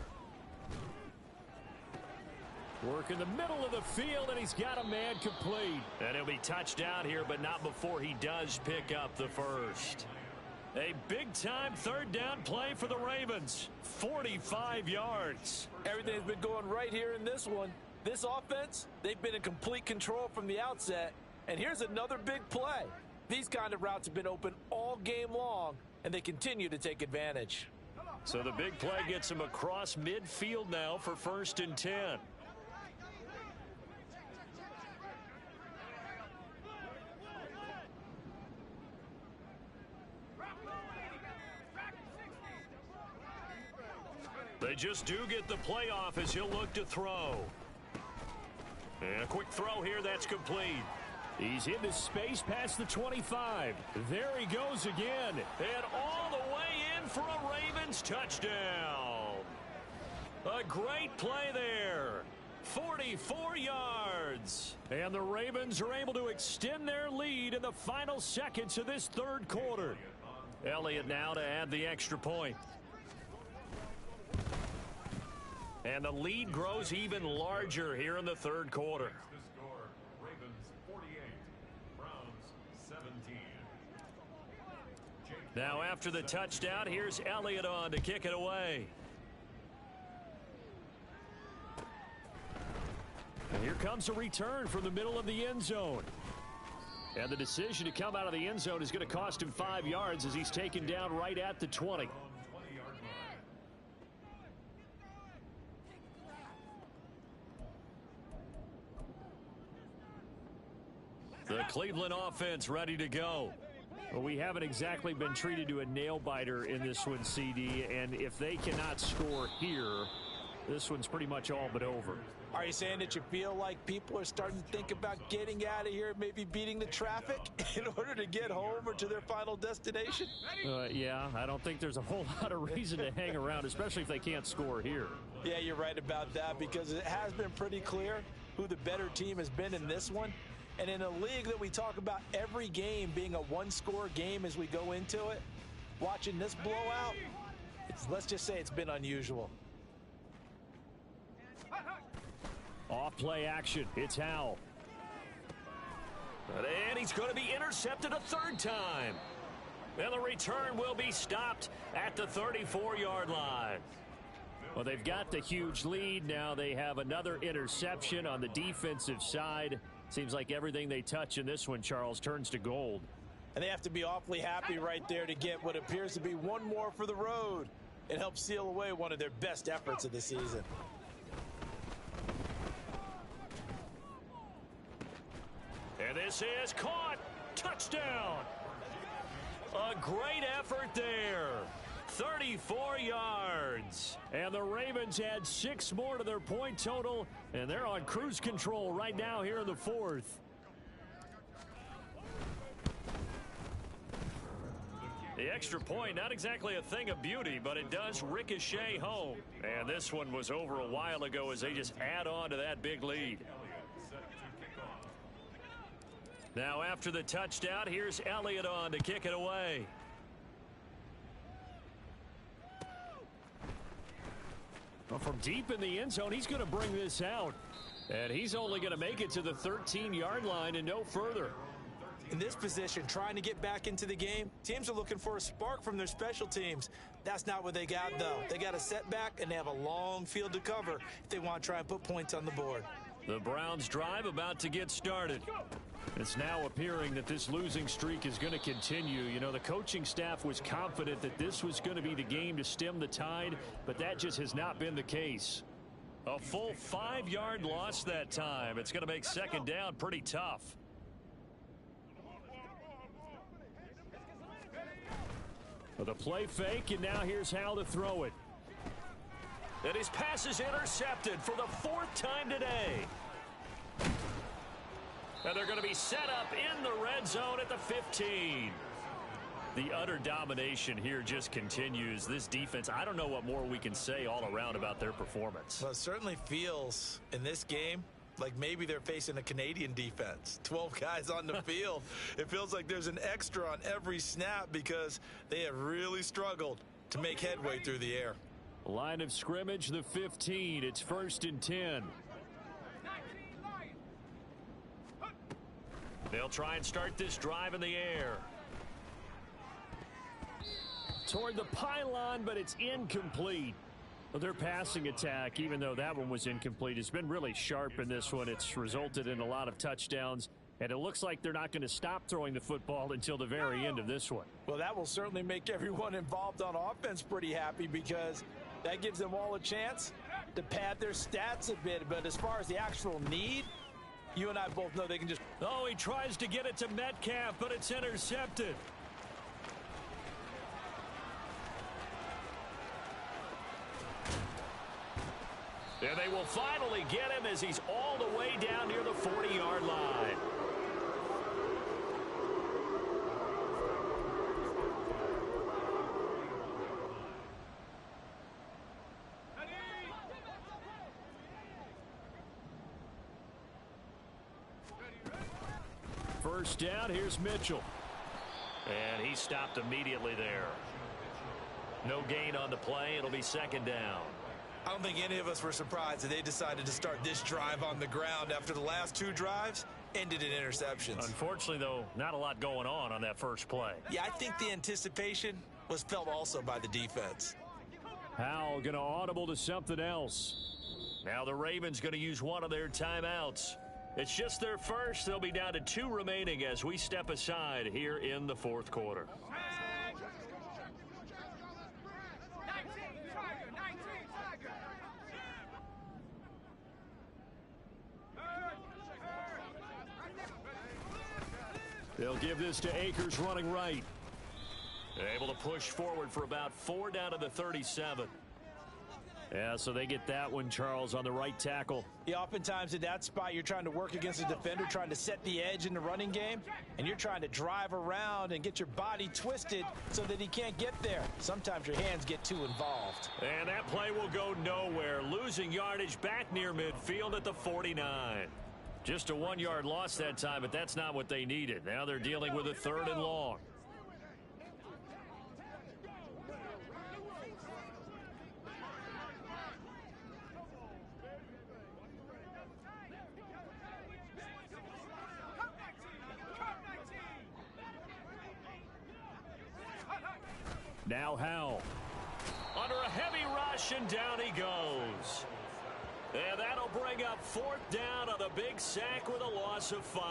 Work in the middle of the field, and he's got a man complete. And he'll be touched down here, but not before he does pick up the first. A big-time 3rd down play for the Ravens. 45 yards. Everything's been going right here in this one. This offense, they've been in complete control from the outset. And here's another big play. These kind of routes have been open all game long, and they continue to take advantage. So the big play gets him across midfield now for 1st and 10. They just do get the playoff as he'll look to throw. And a quick throw here, that's complete. He's into space past the 25. There he goes again. And all the way in for a Ravens touchdown. A great play there. 44 yards. And the Ravens are able to extend their lead in the final seconds of this 3rd quarter. Elliott now to add the extra point. And the lead grows even larger here in the 3rd quarter. The score, Ravens 48, Browns 17. Now after the touchdown, here's Elliott on to kick it away. And here comes a return from the middle of the end zone. And the decision to come out of the end zone is going to cost him 5 yards as he's taken down right at the 20. The Cleveland offense ready to go. Well, we haven't exactly been treated to a nail-biter in this one, CD, and if they cannot score here, this one's pretty much all but over. Are you saying that you feel like people are starting to think about getting out of here, maybe beating the traffic in order to get home or to their final destination? Yeah, I don't think there's a whole lot of reason to hang around, especially if they can't score here. Yeah, you're right about that, because it has been pretty clear who the better team has been in this one. And in a league that we talk about every game being a one-score game as we go into it, watching this blowout, let's just say it's been unusual. Off-play action. It's Howell. And he's going to be intercepted a 3rd time. And the return will be stopped at the 34-yard line. Well, they've got the huge lead. Now they have another interception on the defensive side. Seems like everything they touch in this one, Charles, turns to gold. And they have to be awfully happy right there to get what appears to be one more for the road. It helps seal away one of their best efforts of the season. And this is caught. Touchdown. A great effort there. 34 yards. And the Ravens add 6 more to their point total, and they're on cruise control right now here in the 4th. The extra point, not exactly a thing of beauty, but it does ricochet home. And this one was over a while ago as they just add on to that big lead. Now after the touchdown, here's Elliott on to kick it away. Well, from deep in the end zone, he's going to bring this out. And he's only going to make it to the 13-yard line and no further. In this position, trying to get back into the game, teams are looking for a spark from their special teams. That's not what they got, though. They got a setback, and they have a long field to cover if they want to try and put points on the board. The Browns drive about to get started. It's now appearing that this losing streak is going to continue. You know, the coaching staff was confident that this was going to be the game to stem the tide, but that just has not been the case. A full 5-yard loss that time. It's going to make 2nd down pretty tough. Well, the play fake, and now here's how to throw it. And his pass is intercepted for the 4th time today. And they're going to be set up in the red zone at the 15. The utter domination here just continues. This defense, I don't know what more we can say all around about their performance. Well, it certainly feels in this game like maybe they're facing a Canadian defense. 12 guys on the field. It feels like there's an extra on every snap because they have really struggled to make headway through the air. Line of scrimmage, the 15. It's 1st and 10. They'll try and start this drive in the air. Toward the pylon, but it's incomplete. Well, their passing attack, even though that one was incomplete, has been really sharp in this one. It's resulted in a lot of touchdowns. And it looks like they're not going to stop throwing the football until the very end of this one. Well, that will certainly make everyone involved on offense pretty happy because that gives them all a chance to pad their stats a bit. But as far as the actual need, you and I both know they can just... Oh, he tries to get it to Metcalf, but it's intercepted. And they will finally get him as he's all the way down near the 40-yard line. First down, here's Mitchell. And he stopped immediately there. No gain on the play. It'll be second down. I don't think any of us were surprised that they decided to start this drive on the ground after the last two drives ended in interceptions. Unfortunately, though, not a lot going on that first play. Yeah, I think the anticipation was felt also by the defense. Howell going to audible to something else. Now the Ravens going to use one of their timeouts. It's just their first. They'll be down to 2 remaining as we step aside here in the fourth quarter. They'll give this to Akers running right. Able to push forward for about 4 down to the 37. Yeah, so they get that one, Charles, on the right tackle. Yeah, oftentimes in that spot, you're trying to work against a defender, trying to set the edge in the running game, and you're trying to drive around and get your body twisted so that he can't get there. Sometimes your hands get too involved. And that play will go nowhere, losing yardage back near midfield at the 49. Just a 1-yard loss that time, but that's not what they needed. Now they're dealing with a 3rd and long. Now Howell. Under a heavy rush, and down he goes. And that'll bring up 4th down on the big sack with a loss of 5.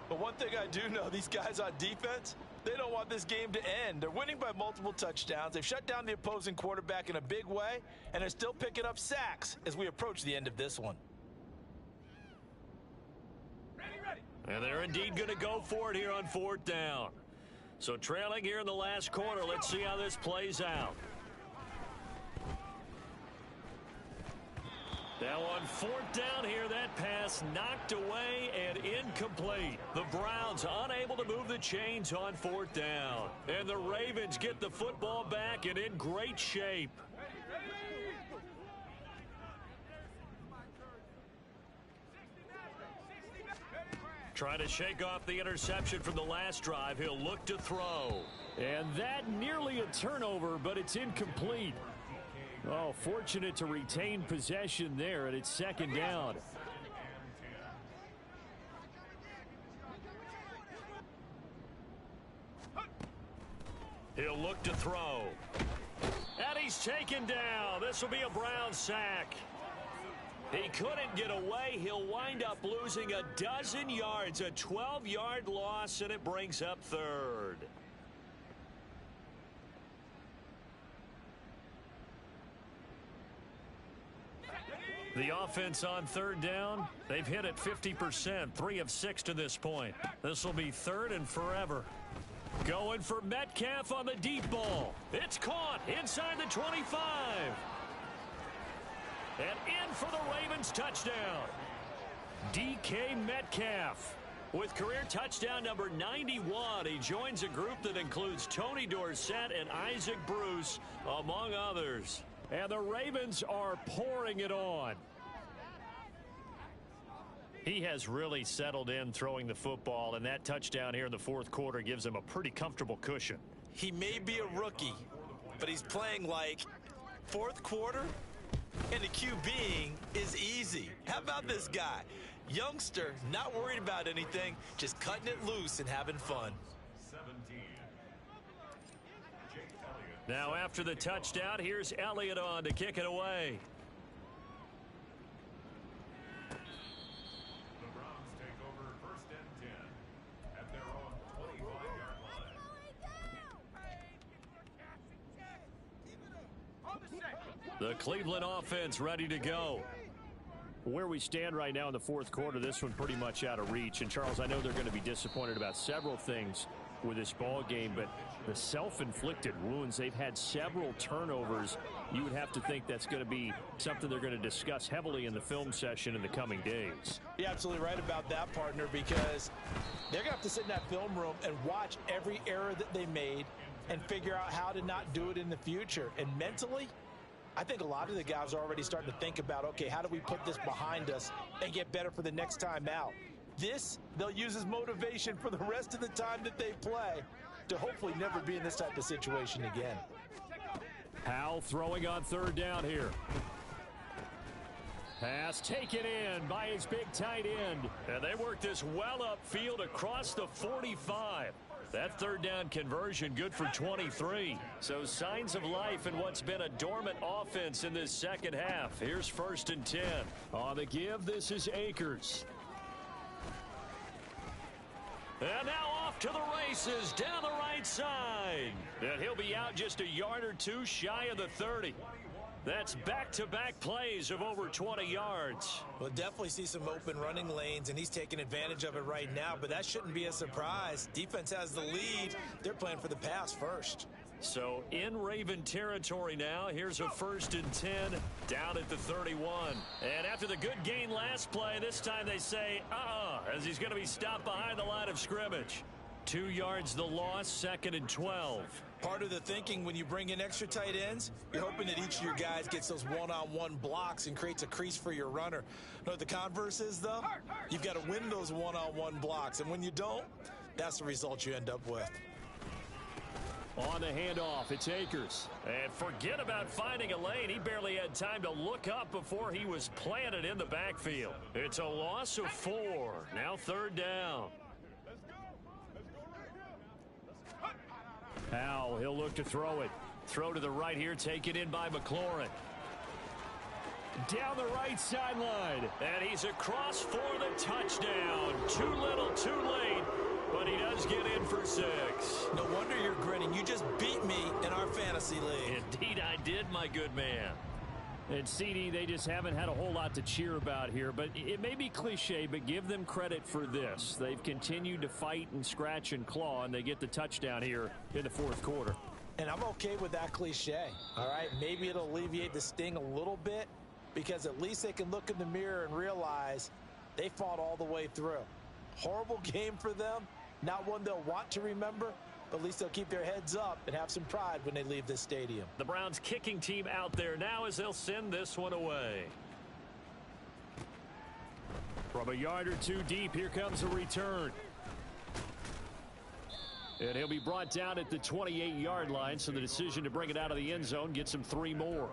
But one thing I do know, these guys on defense, they don't want this game to end. They're winning by multiple touchdowns. They've shut down the opposing quarterback in a big way, and they're still picking up sacks as we approach the end of this one. And they're indeed going to go for it here on 4th down. So trailing here in the last quarter, let's see how this plays out. Now on 4th down here, that pass knocked away and incomplete. The Browns unable to move the chains on 4th down. And the Ravens get the football back and in great shape. Trying to shake off the interception from the last drive. He'll look to throw. And that nearly a turnover, but it's incomplete. Oh, fortunate to retain possession there, and it's 2nd down. He'll look to throw. And he's taken down. This will be a Brown sack. He couldn't get away. He'll wind up losing a dozen yards, a 12-yard loss, and it brings up 3rd. The offense on 3rd down, they've hit it 50%, 3 of 6 to this point. This will be 3rd and forever. Going for Metcalf on the deep ball. It's caught inside the 25. And in for the Ravens touchdown. DK Metcalf with career touchdown number 91. He joins a group that includes Tony Dorsett and Isaac Bruce, among others. And the Ravens are pouring it on. He has really settled in throwing the football, and that touchdown here in the 4th quarter gives him a pretty comfortable cushion. He may be a rookie, but he's playing like 4th quarter, and the QBing is easy. How about this guy? Youngster, not worried about anything, just cutting it loose and having fun. 17. Now after the touchdown, here's Elliott on to kick it away. The Browns take over The Cleveland offense ready to go. Where we stand right now in the fourth quarter, this one pretty much out of reach. And, Charles, I know they're going to be disappointed about several things with this ball game, but the self-inflicted wounds, they've had several turnovers. You would have to think that's going to be something they're going to discuss heavily in the film session in the coming days. You're absolutely right about that, partner, because they're going to have to sit in that film room and watch every error that they made and figure out how to not do it in the future. And mentally, I think a lot of the guys are already starting to think about, okay, how do we put this behind us and get better for the next time out? This, they'll use as motivation for the rest of the time that they play to hopefully never be in this type of situation again. Howell throwing on third down here. Pass taken in by his big tight end. And they work this well upfield across the 45. That third down conversion good for 23. So signs of life in what's been a dormant offense in this second half. Here's 1st and 10. On the give, this is Akers. And now off to the races down the right side. And he'll be out just a yard or two shy of the 30. That's back-to-back plays of over 20 yards. We'll definitely see some open running lanes, and he's taking advantage of it right now, but that shouldn't be a surprise. Defense has the lead. They're playing for the pass first. So in Raven territory now, here's a 1st and 10 down at the 31. And after the good gain last play, this time they say, as he's going to be stopped behind the line of scrimmage. 2 yards the loss, 2nd and 12. Part of the thinking when you bring in extra tight ends, you're hoping that each of your guys gets those one-on-one blocks and creates a crease for your runner. You know what the converse is, though? You've got to win those one-on-one blocks, and when you don't, that's the result you end up with. On the handoff, it's Akers. And forget about finding a lane. He barely had time to look up before he was planted in the backfield. It's a loss of 4. Now 3rd down. Howell, he'll look to throw it. Throw to the right here, taken in by McLaurin. Down the right sideline. And he's across for the touchdown. Too little, too late. But he does get in for 6. No wonder you're grinning. You just beat me in our fantasy league. Indeed I did, my good man. And CD, they just haven't had a whole lot to cheer about here. But it may be cliche, but give them credit for this. They've continued to fight and scratch and claw, and they get the touchdown here in the fourth quarter. And I'm okay with that cliche, all right? Maybe it'll alleviate the sting a little bit because at least they can look in the mirror and realize they fought all the way through. Horrible game for them, not one they'll want to remember, but at least they'll keep their heads up and have some pride when they leave this stadium. The Browns kicking team out there now as they'll send this one away. From a yard or two deep, here comes a return. And he'll be brought down at the 28-yard line, so the decision to bring it out of the end zone gets him 3 more.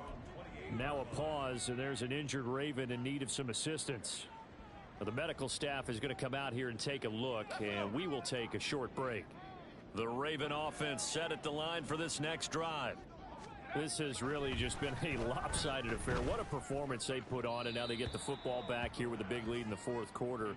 Now a pause, and there's an injured Raven in need of some assistance. The medical staff is going to come out here and take a look, and we will take a short break. The Raven offense set at the line for this next drive. This has really just been a lopsided affair. What a performance they put on, and now they get the football back here with a big lead in the fourth quarter.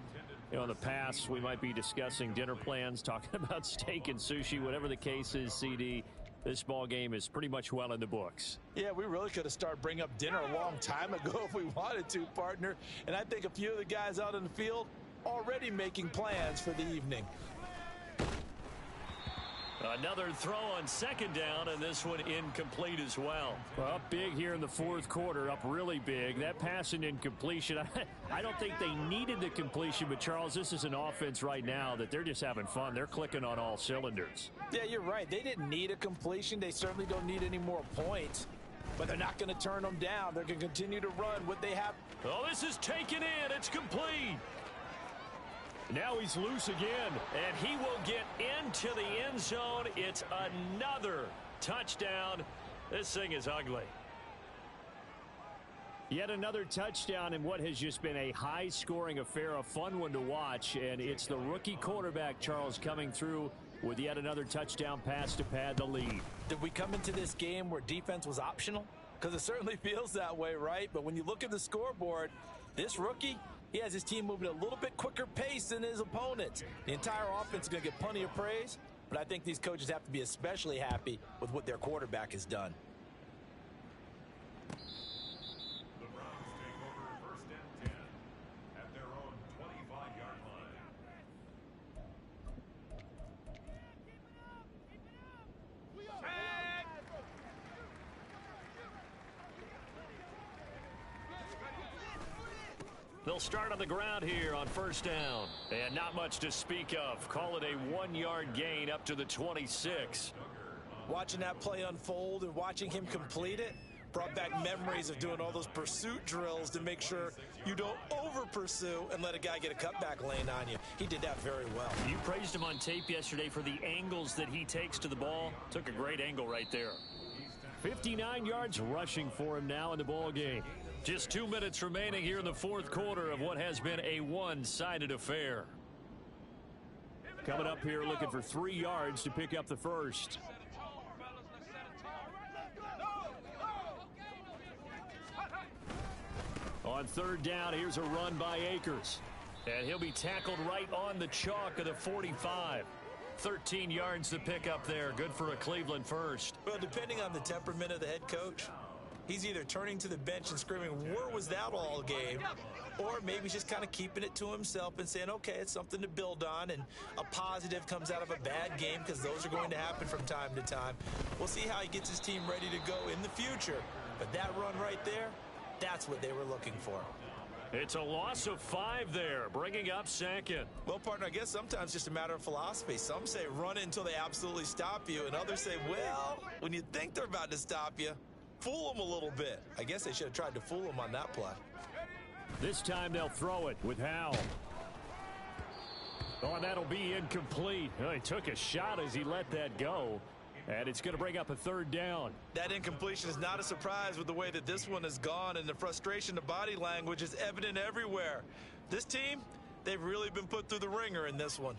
You know, in the past, we might be discussing dinner plans, talking about steak and sushi, whatever the case is, CD. This ball game is pretty much well in the books. Yeah, we really could have started bringing up dinner a long time ago if we wanted to, partner. And I think a few of the guys out in the field already making plans for the evening. Another throw on 2nd down, and this one incomplete as well. Well, up big here in the fourth quarter, up really big. That pass and incompletion, I don't think they needed the completion, but Charles, this is an offense right now that they're just having fun. They're clicking on all cylinders. Yeah, you're right. They didn't need a completion. They certainly don't need any more points, but they're not going to turn them down. They're going to continue to run what they have. Oh, this is taken in. It's complete. Now he's loose again. And he will get into the end zone. It's another touchdown. This thing is ugly. Yet another touchdown in what has just been a high-scoring affair, a fun one to watch. And it's the rookie quarterback, Charles, coming through with yet another touchdown pass to pad the lead. Did we come into this game where defense was optional? Because it certainly feels that way, right? But when you look at the scoreboard, this rookie, he has his team moving at a little bit quicker pace than his opponents. The entire offense is going to get plenty of praise, but I think these coaches have to be especially happy with what their quarterback has done. They'll start on the ground here on first down. And not much to speak of. Call it a 1-yard gain up to the 26. Watching that play unfold and watching him complete it brought back memories of doing all those pursuit drills to make sure you don't over-pursue and let a guy get a cutback lane on you. He did that very well. You praised him on tape yesterday for the angles that he takes to the ball. Took a great angle right there. 59 yards rushing for him now in the ball game. Just 2 minutes remaining here in the fourth quarter of what has been a one-sided affair. Coming up here looking for 3 yards to pick up the first. On third down, here's a run by Akers. And he'll be tackled right on the chalk of the 45. 13 yards to pick up there. Good for a Cleveland first. Well, depending on the temperament of the head coach, he's either turning to the bench and screaming, where was that all game? Or maybe just kind of keeping it to himself and saying, okay, it's something to build on, and a positive comes out of a bad game, because those are going to happen from time to time. We'll see how he gets his team ready to go in the future. But that run right there, that's what they were looking for. It's a loss of 5 there, bringing up second. Well, partner, I guess sometimes just a matter of philosophy. Some say run it until they absolutely stop you, and others say, well, when you think they're about to stop you, fool them a little bit. I guess they should have tried to fool them on that play. This time they'll throw it with Howell. Oh, and that'll be incomplete. Oh, he took a shot as he let that go. And it's going to bring up a third down. That incompletion is not a surprise with the way that this one has gone, and the frustration of body language is evident everywhere. This team, they've really been put through the ringer in this one.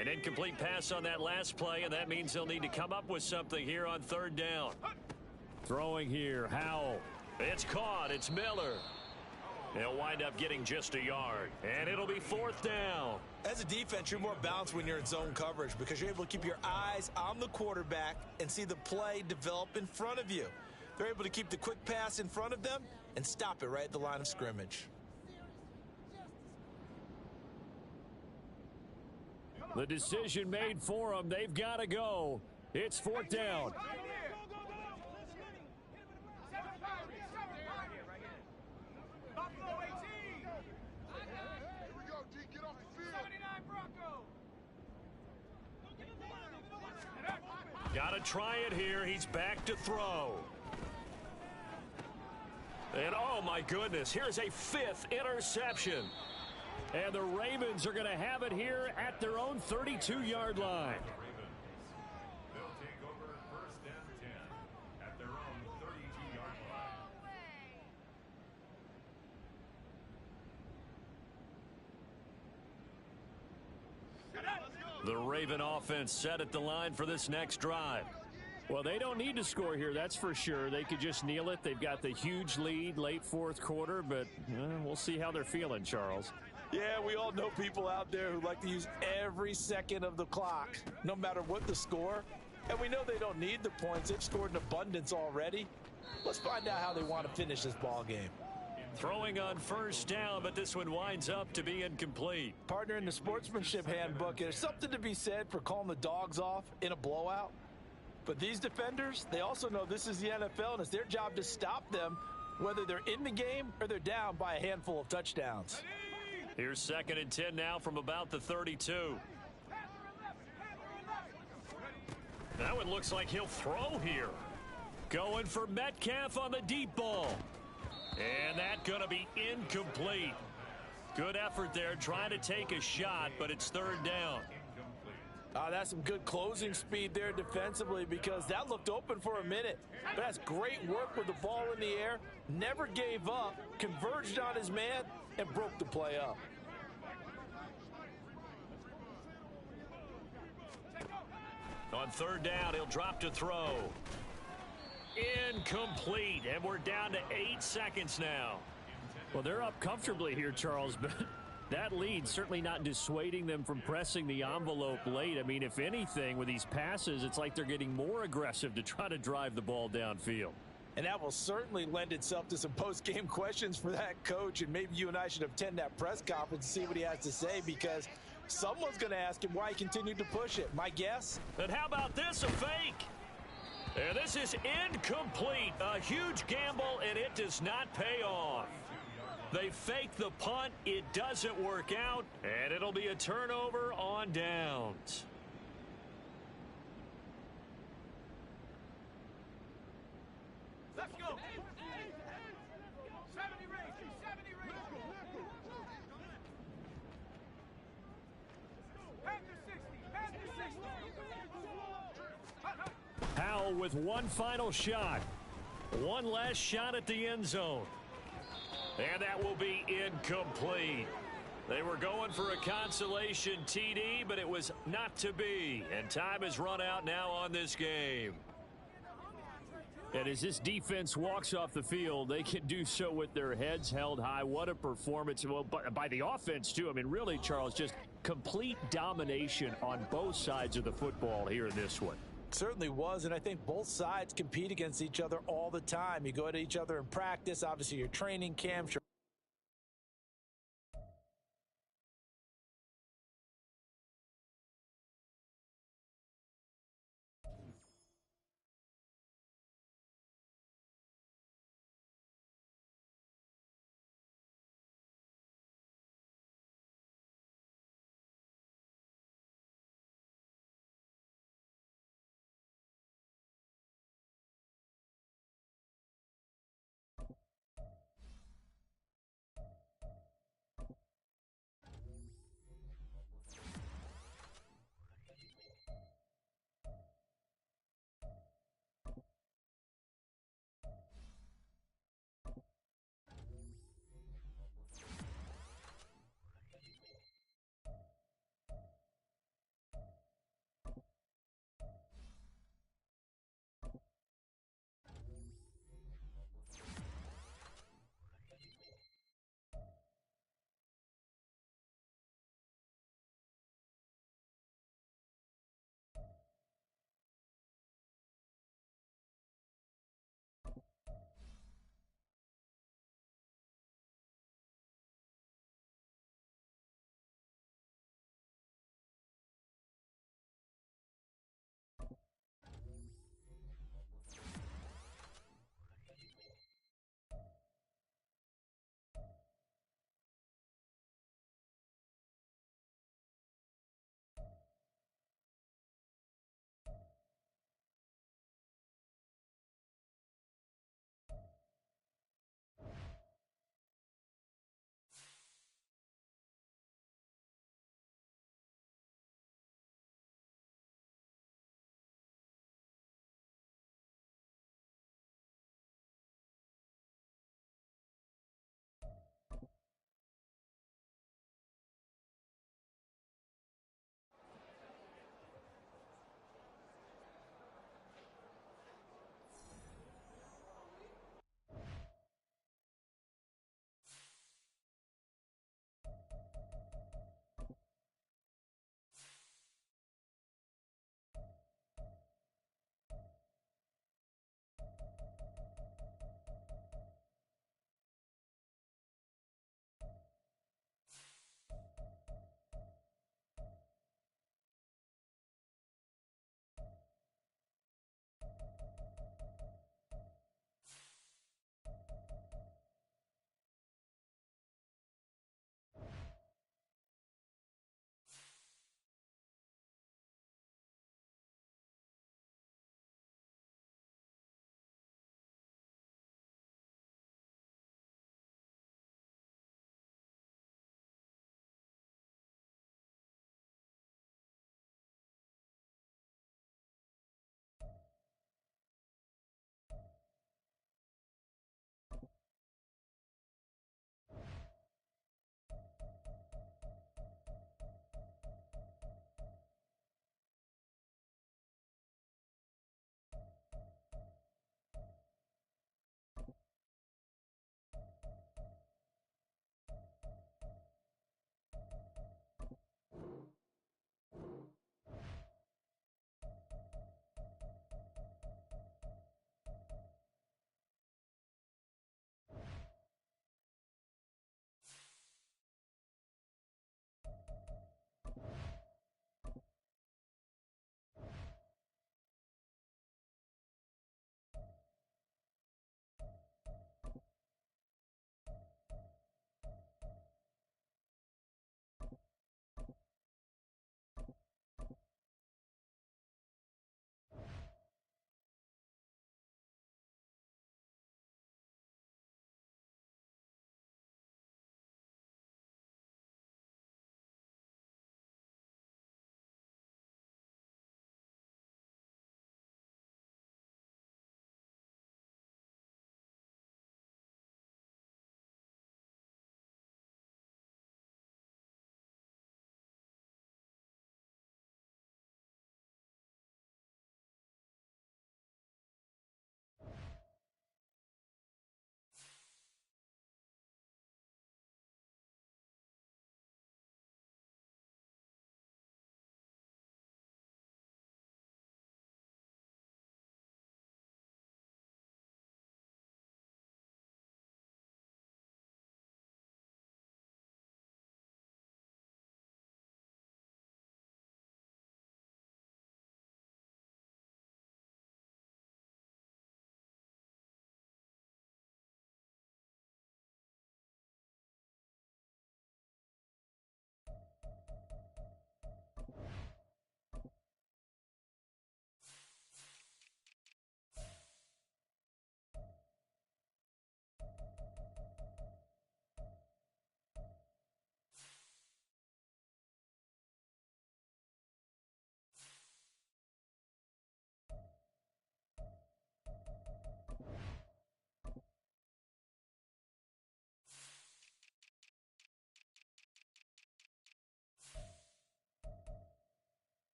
An incomplete pass on that last play, and that means they'll need to come up with something here on third down. Throwing here, Howell. It's caught. It's Miller. They'll wind up getting just a yard, and it'll be fourth down. As a defense, you're more balanced when you're in zone coverage because you're able to keep your eyes on the quarterback and see the play develop in front of you. They're able to keep the quick pass in front of them and stop it right at the line of scrimmage. The decision made for them. They've got to go. It's fourth down. Got to try it here. He's back to throw. And oh my goodness, here's a 5th interception. And the Ravens are going to have it here at their own 32-yard line. They'll take over first and 10 at their own 32-yard line. The Raven offense set at the line for this next drive. Well, they don't need to score here, that's for sure. They could just kneel it. They've got the huge lead late fourth quarter, but we'll see how they're feeling, Charles. Yeah, we all know people out there who like to use every second of the clock, no matter what the score. And we know they don't need the points. They've scored in abundance already. Let's find out how they want to finish this ball game. Throwing on first down, but this one winds up to be incomplete. Partner, in the sportsmanship handbook, there's something to be said for calling the dogs off in a blowout. But these defenders, they also know this is the NFL, and it's their job to stop them, whether they're in the game or they're down by a handful of touchdowns. Here's 2nd and 10 now from about the 32. That one looks like he'll throw here. Going for Metcalf on the deep ball. And that's going to be incomplete. Good effort there, trying to take a shot, but it's third down. That's some good closing speed there defensively because that looked open for a minute. But that's great work with the ball in the air. Never gave up, converged on his man, and broke the play up. On third down, he'll drop to throw. Incomplete, and we're down to 8 seconds now. Well, they're up comfortably here, Charles, but that lead certainly not dissuading them from pressing the envelope late. I mean, if anything, with these passes, it's like they're getting more aggressive to try to drive the ball downfield. And that will certainly lend itself to some post-game questions for that coach. And maybe you and I should attend that press conference and see what he has to say, because someone's going to ask him why he continued to push it. My guess? And how about this, a fake? And this is incomplete. A huge gamble, and it does not pay off. They fake the punt. It doesn't work out, and it'll be a turnover on downs. Let's go. 70 race. Panther 60. Howell with one final shot. One last shot at the end zone. And that will be incomplete. They were going for a consolation TD, but it was not to be. And time has run out now on this game. And as this defense walks off the field, they can do so with their heads held high. What a performance. Well, by the offense, too. I mean, really, Charles, just complete domination on both sides of the football here in this one. Certainly was, and I think both sides compete against each other all the time. You go at each other in practice, obviously your training camps, your